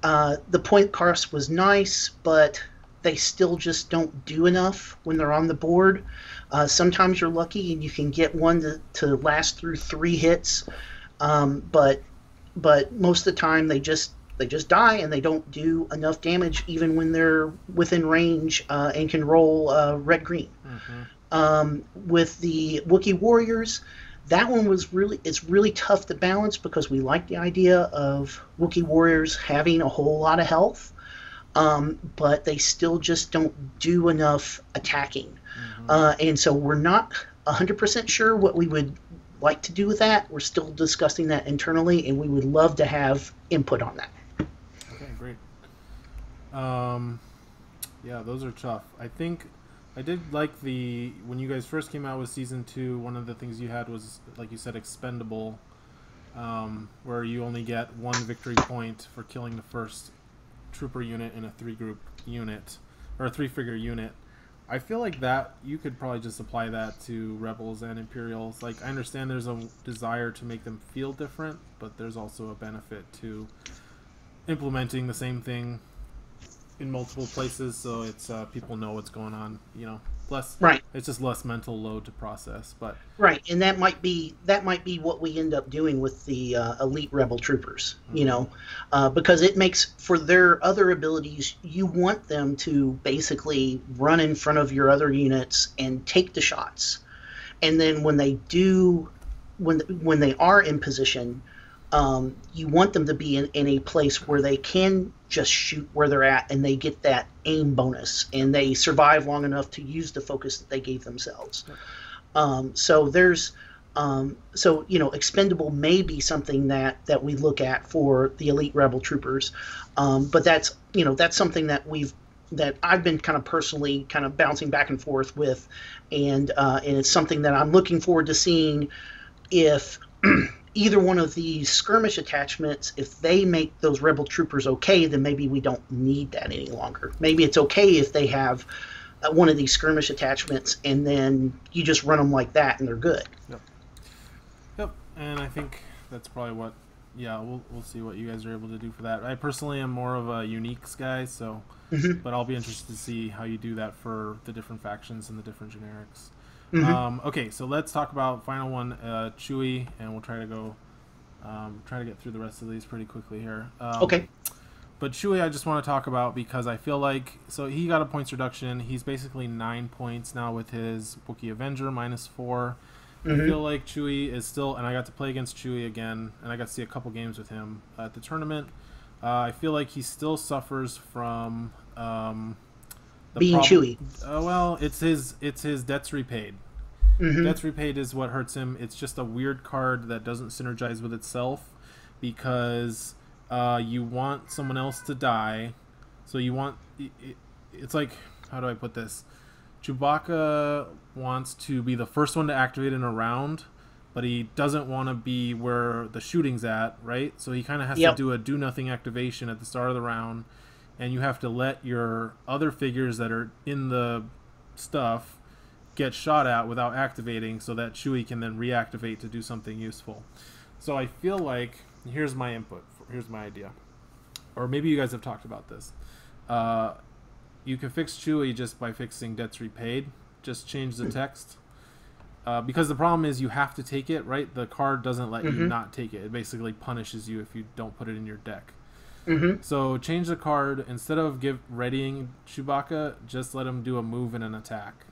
the point cost was nice, but they still just don't do enough when they're on the board. Sometimes you're lucky and you can get one to last through 3 hits, but most of the time they just die and they don't do enough damage even when they're within range and can roll red-green. With the Wookiee warriors, that one it's really tough to balance because we like the idea of Wookiee warriors having a whole lot of health, but they still just don't do enough attacking. And so we're not 100% sure what we would like to do with that. We're still discussing that internally, and we would love to have input on that. Okay, great. Yeah, those are tough. I think I did like when you guys first came out with Season 2, one of the things you had was, like you said, Expendable, where you only get 1 victory point for killing the first trooper unit in a 3-group unit, or a 3-figure unit. I feel like that you could probably just apply that to Rebels and Imperials. Like, I understand there's a desire to make them feel different, but there's also a benefit to implementing the same thing in multiple places, so it's people know what's going on. Less. Right. It's just less mental load to process, but right, and that might be what we end up doing with the elite rebel troopers. Because it makes, for their other abilities, you want them to basically run in front of your other units and take the shots, and then when they are in position, you want them to be in a place where they can just shoot where they're at and they get that aim bonus and they survive long enough to use the focus that they gave themselves. Expendable may be something that we look at for the elite rebel troopers, but that's something that I've been kind of personally kind of bouncing back and forth with, and it's something that I'm looking forward to seeing if either one of these skirmish attachments, if they make those rebel troopers okay, then maybe we don't need that any longer. Maybe it's okay if they have one of these skirmish attachments, and then you just run them like that, and they're good. Yep. Yep. And I think that's probably what. Yeah, we'll see what you guys are able to do for that. I personally am more of a uniques guy, so, but I'll be interested to see how you do that for the different factions and the different generics. Okay, so let's talk about final one, Chewy, and we'll try to go, try to get through the rest of these pretty quickly here. Okay. But Chewy, I just want to talk about because I feel like, so he got a points reduction. He's basically 9 points now with his Wookiee Avenger, -4. I feel like Chewy is still, and I got to play against Chewy again, and I got to see a couple games with him at the tournament. I feel like he still suffers from being Chewy. Well, it's his Debts Repaid. Debts Repaid is what hurts him. It's just a weird card that doesn't synergize with itself because you want someone else to die. So you want... It's like... How do I put this? Chewbacca wants to be the first one to activate in a round, but he doesn't want to be where the shooting's at, right? So he kind of has to do a do-nothing activation at the start of the round, and you have to let your other figures that are in the stuff get shot at without activating so that Chewie can then reactivate to do something useful. So I feel like, here's my input, here's my idea. Or maybe you guys have talked about this. You can fix Chewie just by fixing Debts Repaid. Just change the text. Because the problem is you have to take it, right? The card doesn't let you not take it. It basically punishes you if you don't put it in your deck. So change the card. Instead of readying Chewbacca, just let him do a move and an attack.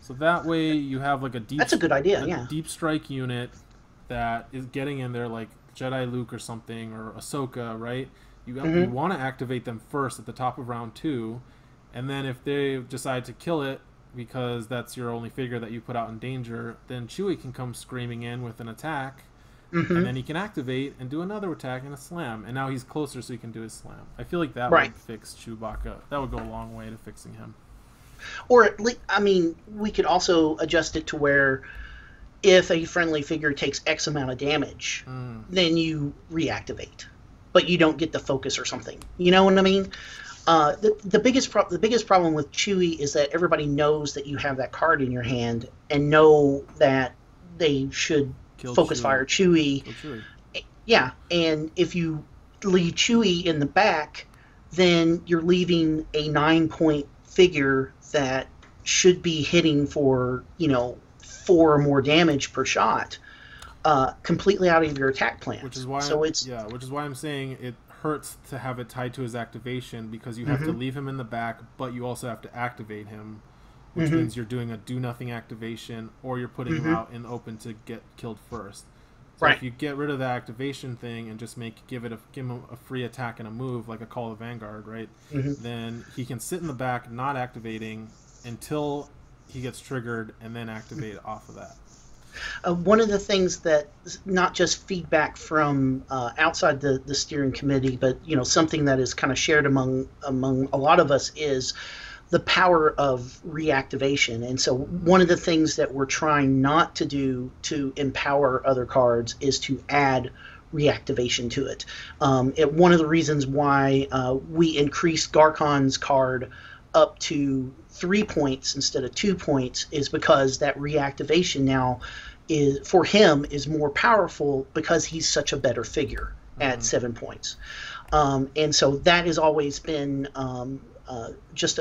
So that way you have like a deep... That's a good idea, yeah. Deep strike unit that is getting in there like Jedi Luke or something, or Ahsoka, right? You want to activate them first at the top of round 2, and then if they decide to kill it because that's your only figure that you put out in danger, then Chewie can come screaming in with an attack, and then he can activate and do another attack and a slam, and now he's closer so he can do his slam. I feel like that would fix Chewbacca. That would go a long way to fixing him. Or at least, I mean, we could also adjust it to where if a friendly figure takes X amount of damage, then you reactivate, but you don't get the focus or something. You know what I mean? The biggest problem with Chewie is that everybody knows that you have that card in your hand and know that they should focus fire Chewie. Yeah, and if you leave Chewie in the back, then you're leaving a 9-point figure that should be hitting for 4 or more damage per shot, completely out of your attack plan. Which is why I'm saying it hurts to have it tied to his activation, because you have to leave him in the back, but you also have to activate him, which means you're doing a do nothing activation, or you're putting him out in the open to get killed first. So if you get rid of the activation thing and just give him a free attack and a move like a Call of Vanguard, right? Then he can sit in the back, not activating until he gets triggered, and then activate off of that. One of the things that, not just feedback from outside the steering committee, but something that is kind of shared among a lot of us, is the power of reactivation. And so one of the things that we're trying not to do to empower other cards is to add reactivation to it. One of the reasons why we increased Garkon's card up to 3 points instead of 2 points is because that reactivation now is more powerful because he's such a better figure at 7 points. And so that has always been just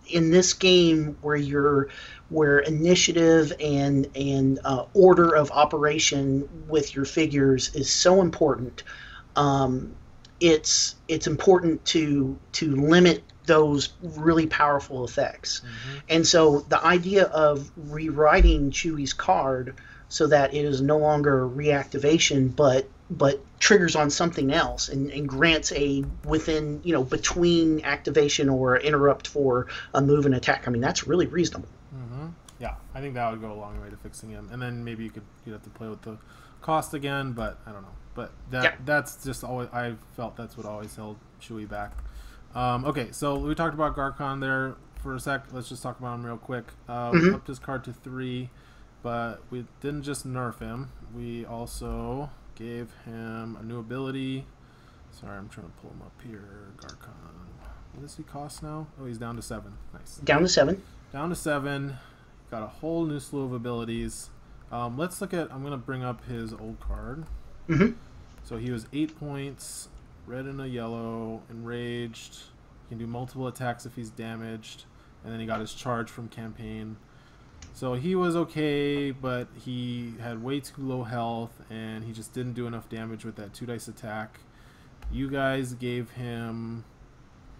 in this game where initiative and order of operation with your figures is so important. It's important to limit those really powerful effects. And so the idea of rewriting Chewie's card so that it is no longer reactivation, but triggers on something else and grants a within, between activation or interrupt for a move and attack. I mean, that's really reasonable. Yeah, I think that would go a long way to fixing him. And then maybe you'd have to play with the cost again, but I don't know. But that's just always, I've felt that's what always held Chewie back. Okay, so we talked about Garkon there for a sec. Let's just talk about him real quick. We upped his card to 3, but we didn't just nerf him. We also gave him a new ability. Sorry, I'm trying to pull him up here. Garcon. What does he cost now? Oh, he's down to 7. Nice. Down to 7. Down to 7. Got a whole new slew of abilities. Let's look at... I'm going to bring up his old card. Mm-hmm. So he was 8 points, red and a yellow, enraged. He can do multiple attacks if he's damaged. And then he got his charge from campaign. So he was okay, but he had way too low health, and he just didn't do enough damage with that 2 dice attack. You guys gave him...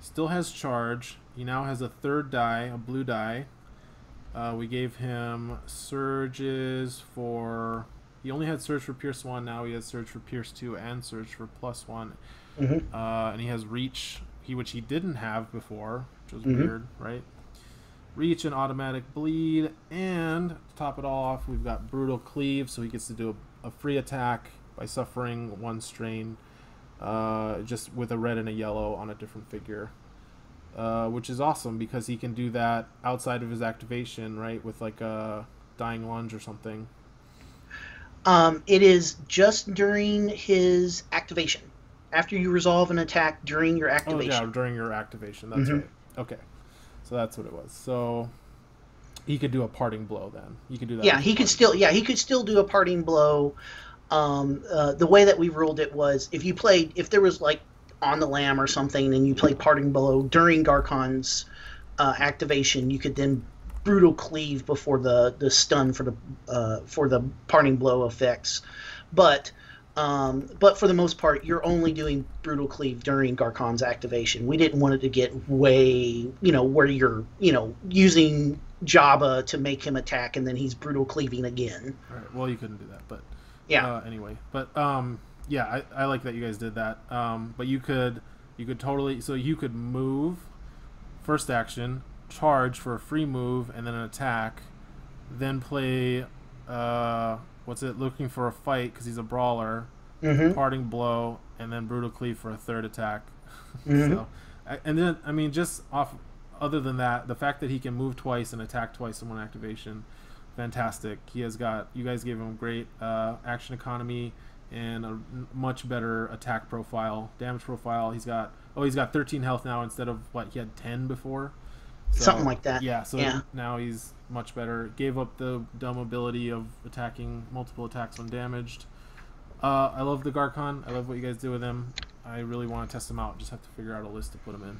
Still has charge. He now has a 3rd die, a blue die. We gave him surges for... He only had surge for Pierce 1, now he has surge for Pierce 2 and surge for +1. Mm-hmm. And he has reach, which he didn't have before, which was weird, right? Reach and automatic bleed, and to top it all off, we've got brutal cleave, so he gets to do a free attack by suffering 1 strain, just with a red and a yellow on a different figure, which is awesome because he can do that outside of his activation, right? With like a dying lunge or something. It is just during his activation. After you resolve an attack during your activation. Oh yeah, during your activation. That's right. Okay. So that's what it was. So he could do a parting blow then. You could do that. Yeah, he could still. Yeah, he could still do a parting blow. The way that we ruled it was if there was like on the lamb or something, and you played parting blow during Garcon's activation, you could then brutal cleave before the stun for the parting blow effects. But for the most part, you're only doing brutal cleave during Garcon's activation. We didn't want it to get way, where you're, using Jabba to make him attack and then he's brutal cleaving again. All right. Well, you couldn't do that, but yeah. Anyway, but yeah, I like that you guys did that. But you could totally, so you could move, first action, charge for a free move and then an attack, then play looking for a fight because he's a brawler, parting blow, and then brutal cleave for a 3rd attack. So, and then I mean, just off other than that, the fact that he can move twice and attack twice in 1 activation, fantastic. You guys gave him great action economy and a much better attack profile, damage profile. He's got 13 health now instead of what he had 10 before. So, something like that. Yeah, so now he's much better. Gave up the dumb ability of attacking multiple attacks when damaged. I love the Garcon. I love what you guys do with him. I really want to test him out. Just have to figure out a list to put him in.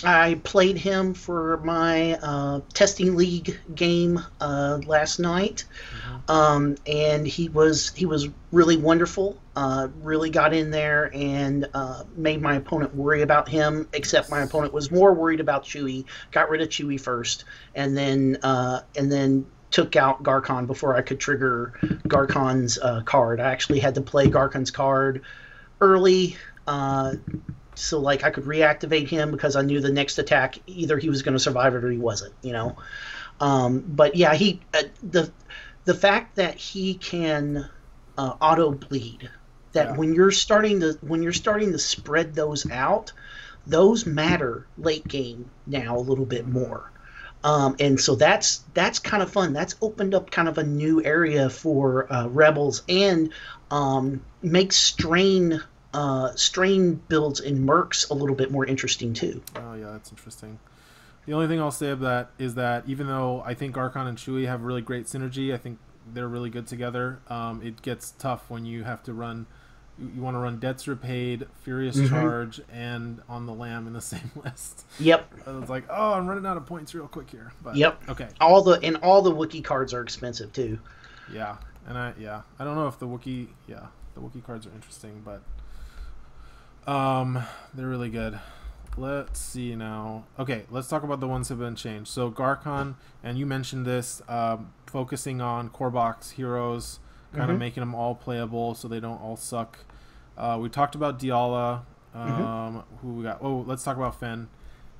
I played him for my testing league game last night, and he was really wonderful. Really got in there and made my opponent worry about him. Except my opponent was more worried about Chewy. Got rid of Chewy first, and then took out Garcon before I could trigger Garcon's card. I actually had to play Garcon's card early. So like I could reactivate him because I knew the next attack either he was going to survive it or he wasn't, But yeah, the fact that he can auto bleed, that when you're starting to spread those out, those matter late game now a little bit more. And so that's kind of fun. That's opened up kind of a new area for rebels and makes strain builds in mercs a little bit more interesting too. Oh yeah, that's interesting. The only thing I'll say of that is that even though I think Garcon and Chewy have really great synergy, I think they're really good together. It gets tough when you have to run. You want to run Debts Repaid, Furious Charge, and On the Lamb in the same list. Yep. I was like, oh, I'm running out of points real quick here. But, yep. Okay. All the Wookiee cards are expensive too. Yeah, and I don't know if the Wookiee cards are interesting, but they're really good. Let's see now. Okay, let's talk about the ones that have been changed. So Garcon, and you mentioned this, focusing on core box heroes, kind of making them all playable so they don't all suck. We talked about Diala, who we got. Oh, let's talk about Fenn.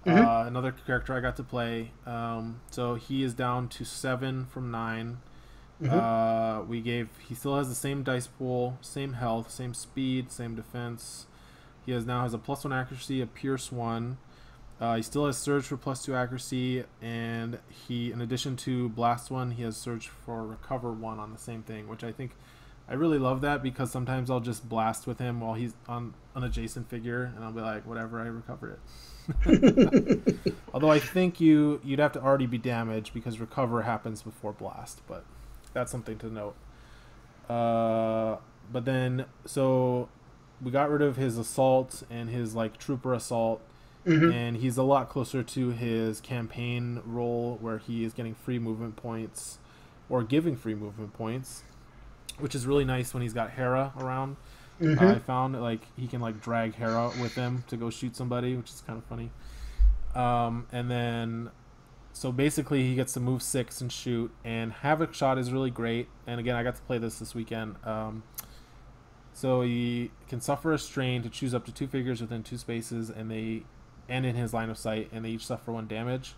Another character I got to play. So he is down to 7 from 9. He still has the same dice pool, same health, same speed, same defense. He now has a +1 accuracy, a Pierce 1. He still has Surge for +2 accuracy, and he, in addition to Blast 1, he has Surge for Recover 1 on the same thing, which I really love that, because sometimes I'll just blast with him while he's on an adjacent figure, and I'll be like, whatever, I recovered it. Although I think you'd have to already be damaged, because Recover happens before Blast, but that's something to note. But then, so we got rid of his Assault and his like Trooper Assault, and he's a lot closer to his campaign role, where he is getting free movement points, or giving free movement points, which is really nice when he's got Hera around. I found like he can like drag Hera with him to go shoot somebody, which is kind of funny. And then, so basically he gets to move 6 and shoot, and Havoc Shot is really great. And again, I got to play this weekend. So he can suffer a strain to choose up to 2 figures within 2 spaces, and in his line of sight, and they each suffer 1 damage.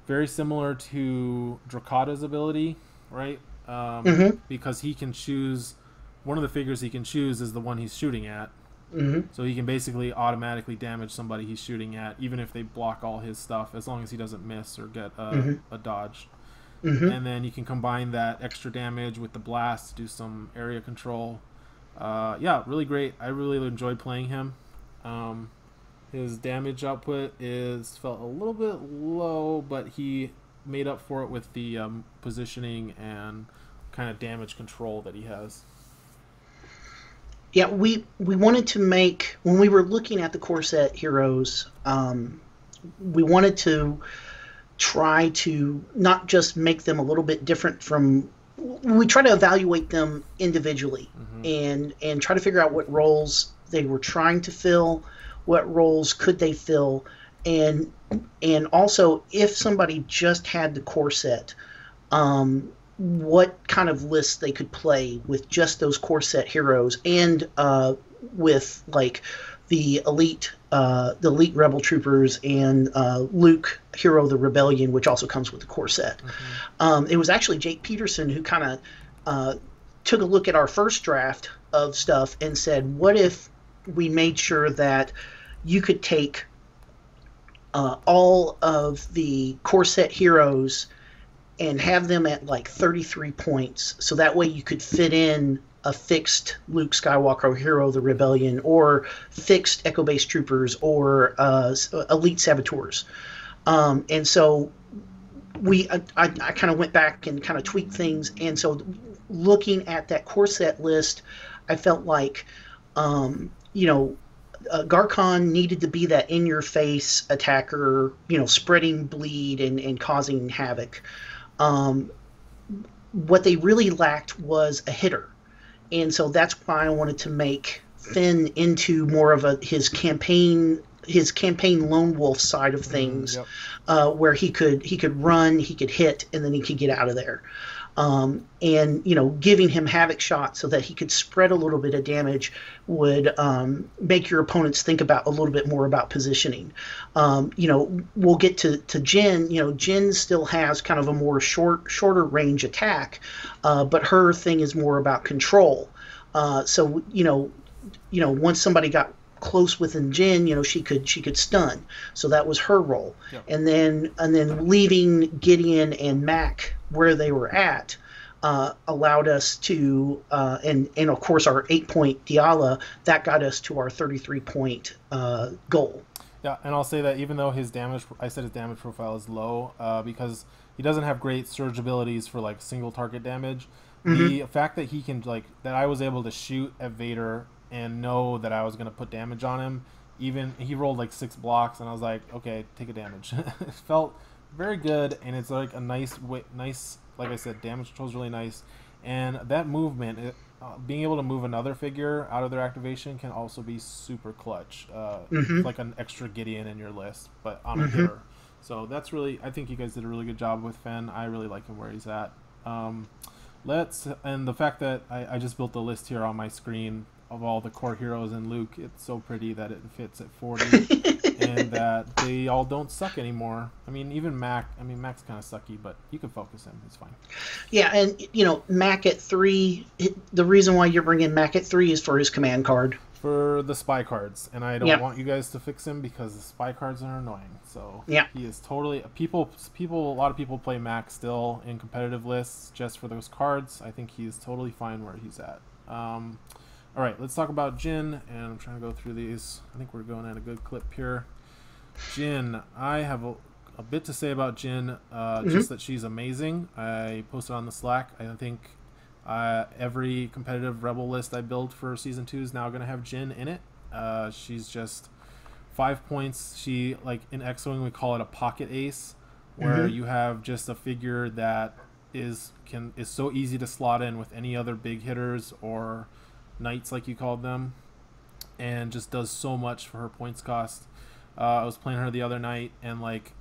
Very similar to Drakata's ability, right? Because he can choose, one of the figures he can choose is the one he's shooting at. So he can basically automatically damage somebody he's shooting at, even if they block all his stuff, as long as he doesn't miss or get a dodge. And then you can combine that extra damage with the blast to do some area control. Yeah, really great. I really enjoyed playing him. His damage output felt a little bit low, but he made up for it with the positioning and kind of damage control that he has. Yeah, we wanted to make, when we were looking at the core set heroes, we wanted to try to not just make them a little bit different from, we try to evaluate them individually and try to figure out what roles they were trying to fill, what roles could they fill, and also if somebody just had the core set, what kind of lists they could play with just those core set heroes, and with like the elite rebel troopers and Luke, Hero of the Rebellion, which also comes with the core set. It was actually Jake Peterson who kind of took a look at our first draft of stuff and said, what if we made sure that you could take all of the core set heroes and have them at like 33 points, so that way you could fit in a fixed Luke Skywalker, Hero of the Rebellion, or fixed Echo Base Troopers, or Elite Saboteurs. And so I kind of went back and kind of tweaked things, and so looking at that core set list, I felt like, Garkon needed to be that in-your-face attacker, spreading bleed and causing havoc. What they really lacked was a hitter. And so that's why I wanted to make Finn into more of his campaign lone wolf side of things, where he could run, he could hit, and then he could get out of there. And giving him Havoc Shot so that he could spread a little bit of damage would make your opponents think about a little bit more about positioning. We'll get to Jyn. Jyn still has kind of a more shorter range attack, but her thing is more about control. So once somebody got close within Jyn, she could stun. So that was her role. Yep. And then leaving Gideon and Mac where they were at allowed us to, and of course our 8-point Diala, that got us to our 33-point goal. Yeah, and I'll say that even though his damage profile is low, because he doesn't have great surge abilities for like single target damage, the fact that he can that I was able to shoot at Vader and know that I was going to put damage on him, even he rolled like 6 blocks, and I was like, okay, take a damage. It felt very good, and it's like a nice, like I said, damage control is really nice, and that movement, being able to move another figure out of their activation can also be super clutch. Like an extra Gideon in your list, but on a hitter. So that's really, I think you guys did a really good job with Finn. I really like him where he's at. And the fact that I just built the list here on my screen of all the core heroes in Luke, it's so pretty that it fits at 40 and that they all don't suck anymore. I mean, even Mac, Mac's kind of sucky, but you can focus him, it's fine. Yeah, and Mac at 3, the reason why you're bringing Mac at 3 is for his command card. for the spy cards, and I don't Yeah. want you guys to fix him because the spy cards are annoying. So Yeah. he is totally a lot of people play Max still in competitive lists just for those cards. I think he's totally fine where he's at. All right, let's talk about Jin, and I'm trying to go through these. I think we're going at a good clip here. Jin, I have a bit to say about Jin, just that she's amazing. I posted on the Slack. I think every competitive Rebel list I build for Season 2 is now going to have Jin in it. She's just 5 points. She, like in X-Wing, we call it a pocket ace, where you have just a figure that is so easy to slot in with any other big hitters or knights, like you called them, and just does so much for her points cost. I was playing her the other night, and like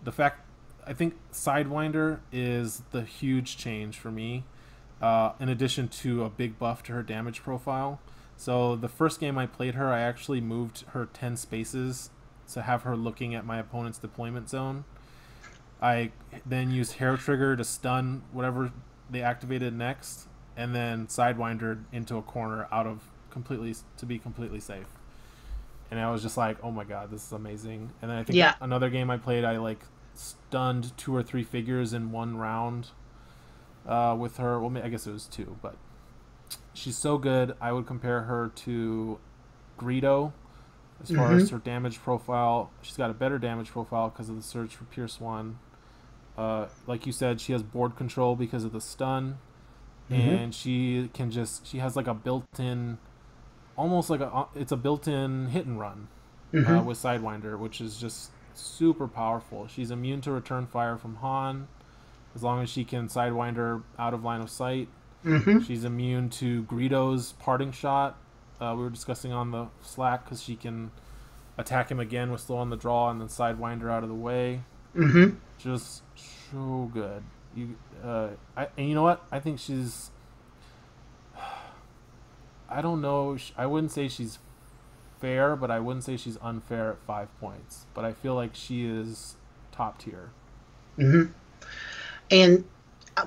the fact, I think Sidewinder is the huge change for me, in addition to a big buff to her damage profile. So the first game I played her, I actually moved her 10 spaces to have her looking at my opponent's deployment zone. I then used Hair Trigger to stun whatever they activated next, and then Sidewindered into a corner to be completely safe. And I was just like, oh my god, this is amazing. And then I think another game I played, I like stunned 2 or 3 figures in one round with her. Well, I guess it was 2, but she's so good. I would compare her to Greedo as far as her damage profile. She's got a better damage profile because of the Surge for Pierce 1. Like you said, she has board control because of the stun. And she has like a built-in, almost like it's a built-in hit and run with Sidewinder, which is just super powerful. She's immune to return fire from Han as long as she can Sidewinder out of line of sight. She's immune to Greedo's parting shot. We were discussing on the Slack because she can attack him again with slow on the draw and then Sidewinder out of the way. Just so good. And you know what? I think she's... I don't know. I wouldn't say she's fair, but I wouldn't say she's unfair at 5 points. But I feel like she is top tier. And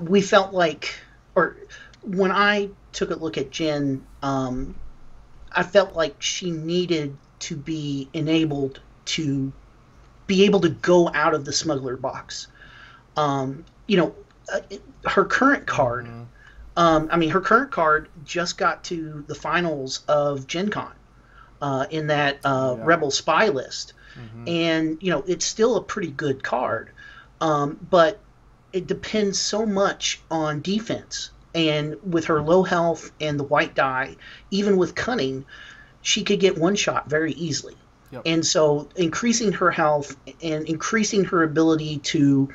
we felt like, or when I took a look at Jin, I felt like she needed to be enabled to be able to go out of the smuggler box. Her current card, her current card just got to the finals of Gen Con in that Rebel Spy list. And, it's still a pretty good card. But it depends so much on defense. And with her low health and the white die, even with cunning, she could get one shot very easily. And so increasing her health and increasing her ability to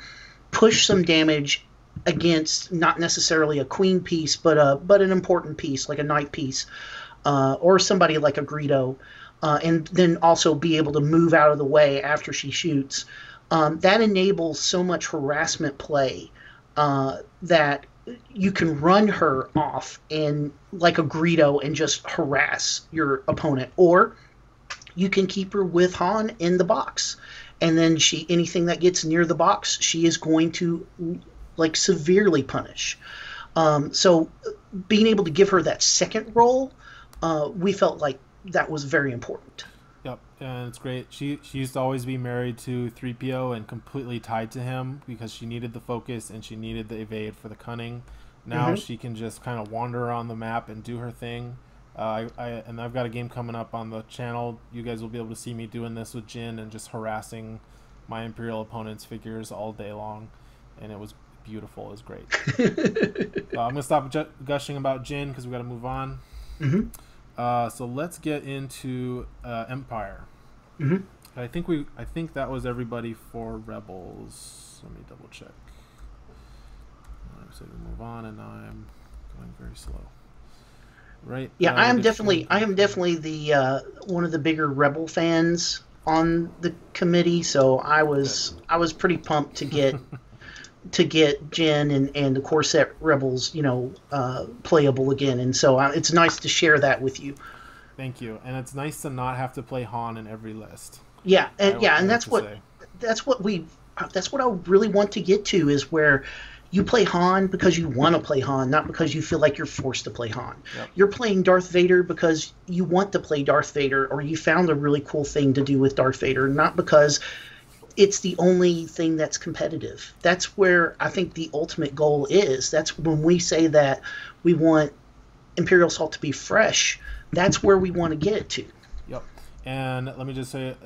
push some damage against not necessarily a queen piece, but an important piece like a knight piece, or somebody like a Greedo, and then also be able to move out of the way after she shoots. That enables so much harassment play that you can run her off and like a Greedo and just harass your opponent, or you can keep her with Han in the box, and then anything that gets near the box, she is going to like severely punish. So being able to give her that second role, we felt like that was very important. Yep, and it's great. She used to always be married to 3PO and completely tied to him because she needed the focus and she needed the evade for the cunning. Now she can just kind of wander around the map and do her thing. And I've got a game coming up on the channel. You guys will be able to see me doing this with Jin and just harassing my Imperial opponent's figures all day long, and it was beautiful. It was great. I'm gonna stop gushing about Jin because we got to move on. So let's get into Empire. I think that was everybody for Rebels. Let me double check. So we move on, and now I'm going very slow. Right. Yeah, I am definitely the one of the bigger Rebel fans on the committee, so I was pretty pumped to get Jin and the Core Set Rebels, playable again, and so it's nice to share that with you. Thank you, and it's nice to not have to play Han in every list. Yeah, and that's what I really want to get to, is where You play Han because you want to play Han, not because you feel like you're forced to play Han. Yep. You're playing Darth Vader because you want to play Darth Vader, or you found a really cool thing to do with Darth Vader, not because it's the only thing that's competitive. That's where I think the ultimate goal is. That's when we say that we want Imperial Assault to be fresh. That's where we want to get it to. Yep. And let me just say,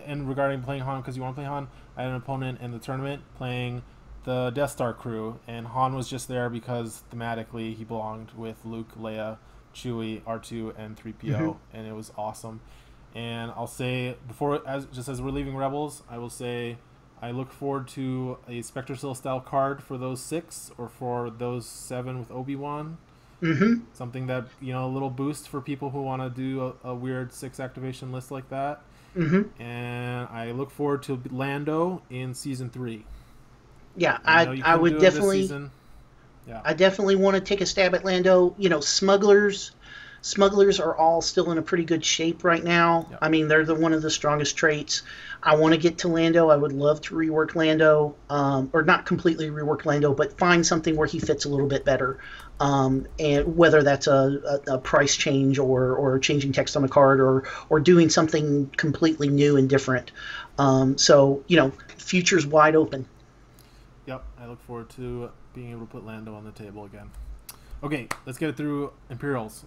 and regarding playing Han, because you want to play Han, I had an opponent in the tournament playing the Death Star crew, and Han was just there because thematically he belonged with Luke, Leia, Chewy, R2, and 3PO, and it was awesome. And I'll say, as we're leaving Rebels, I will say I look forward to a Spectre Seal style card for those 6 or for those 7 with Obi-Wan. Something that, a little boost for people who want to do a weird 6 activation list like that. And I look forward to Lando in season 3. Yeah, I would definitely. Yeah. I definitely want to take a stab at Lando. Smugglers are all still in a pretty good shape right now. Yep. I mean, they're one of the strongest traits. I want to get to Lando. I would love to rework Lando, or not completely rework Lando, but find something where he fits a little bit better. And whether that's a price change or changing text on the card or doing something completely new and different. Future's wide open. Yep, I look forward to being able to put Lando on the table again. Okay, let's get it through Imperials.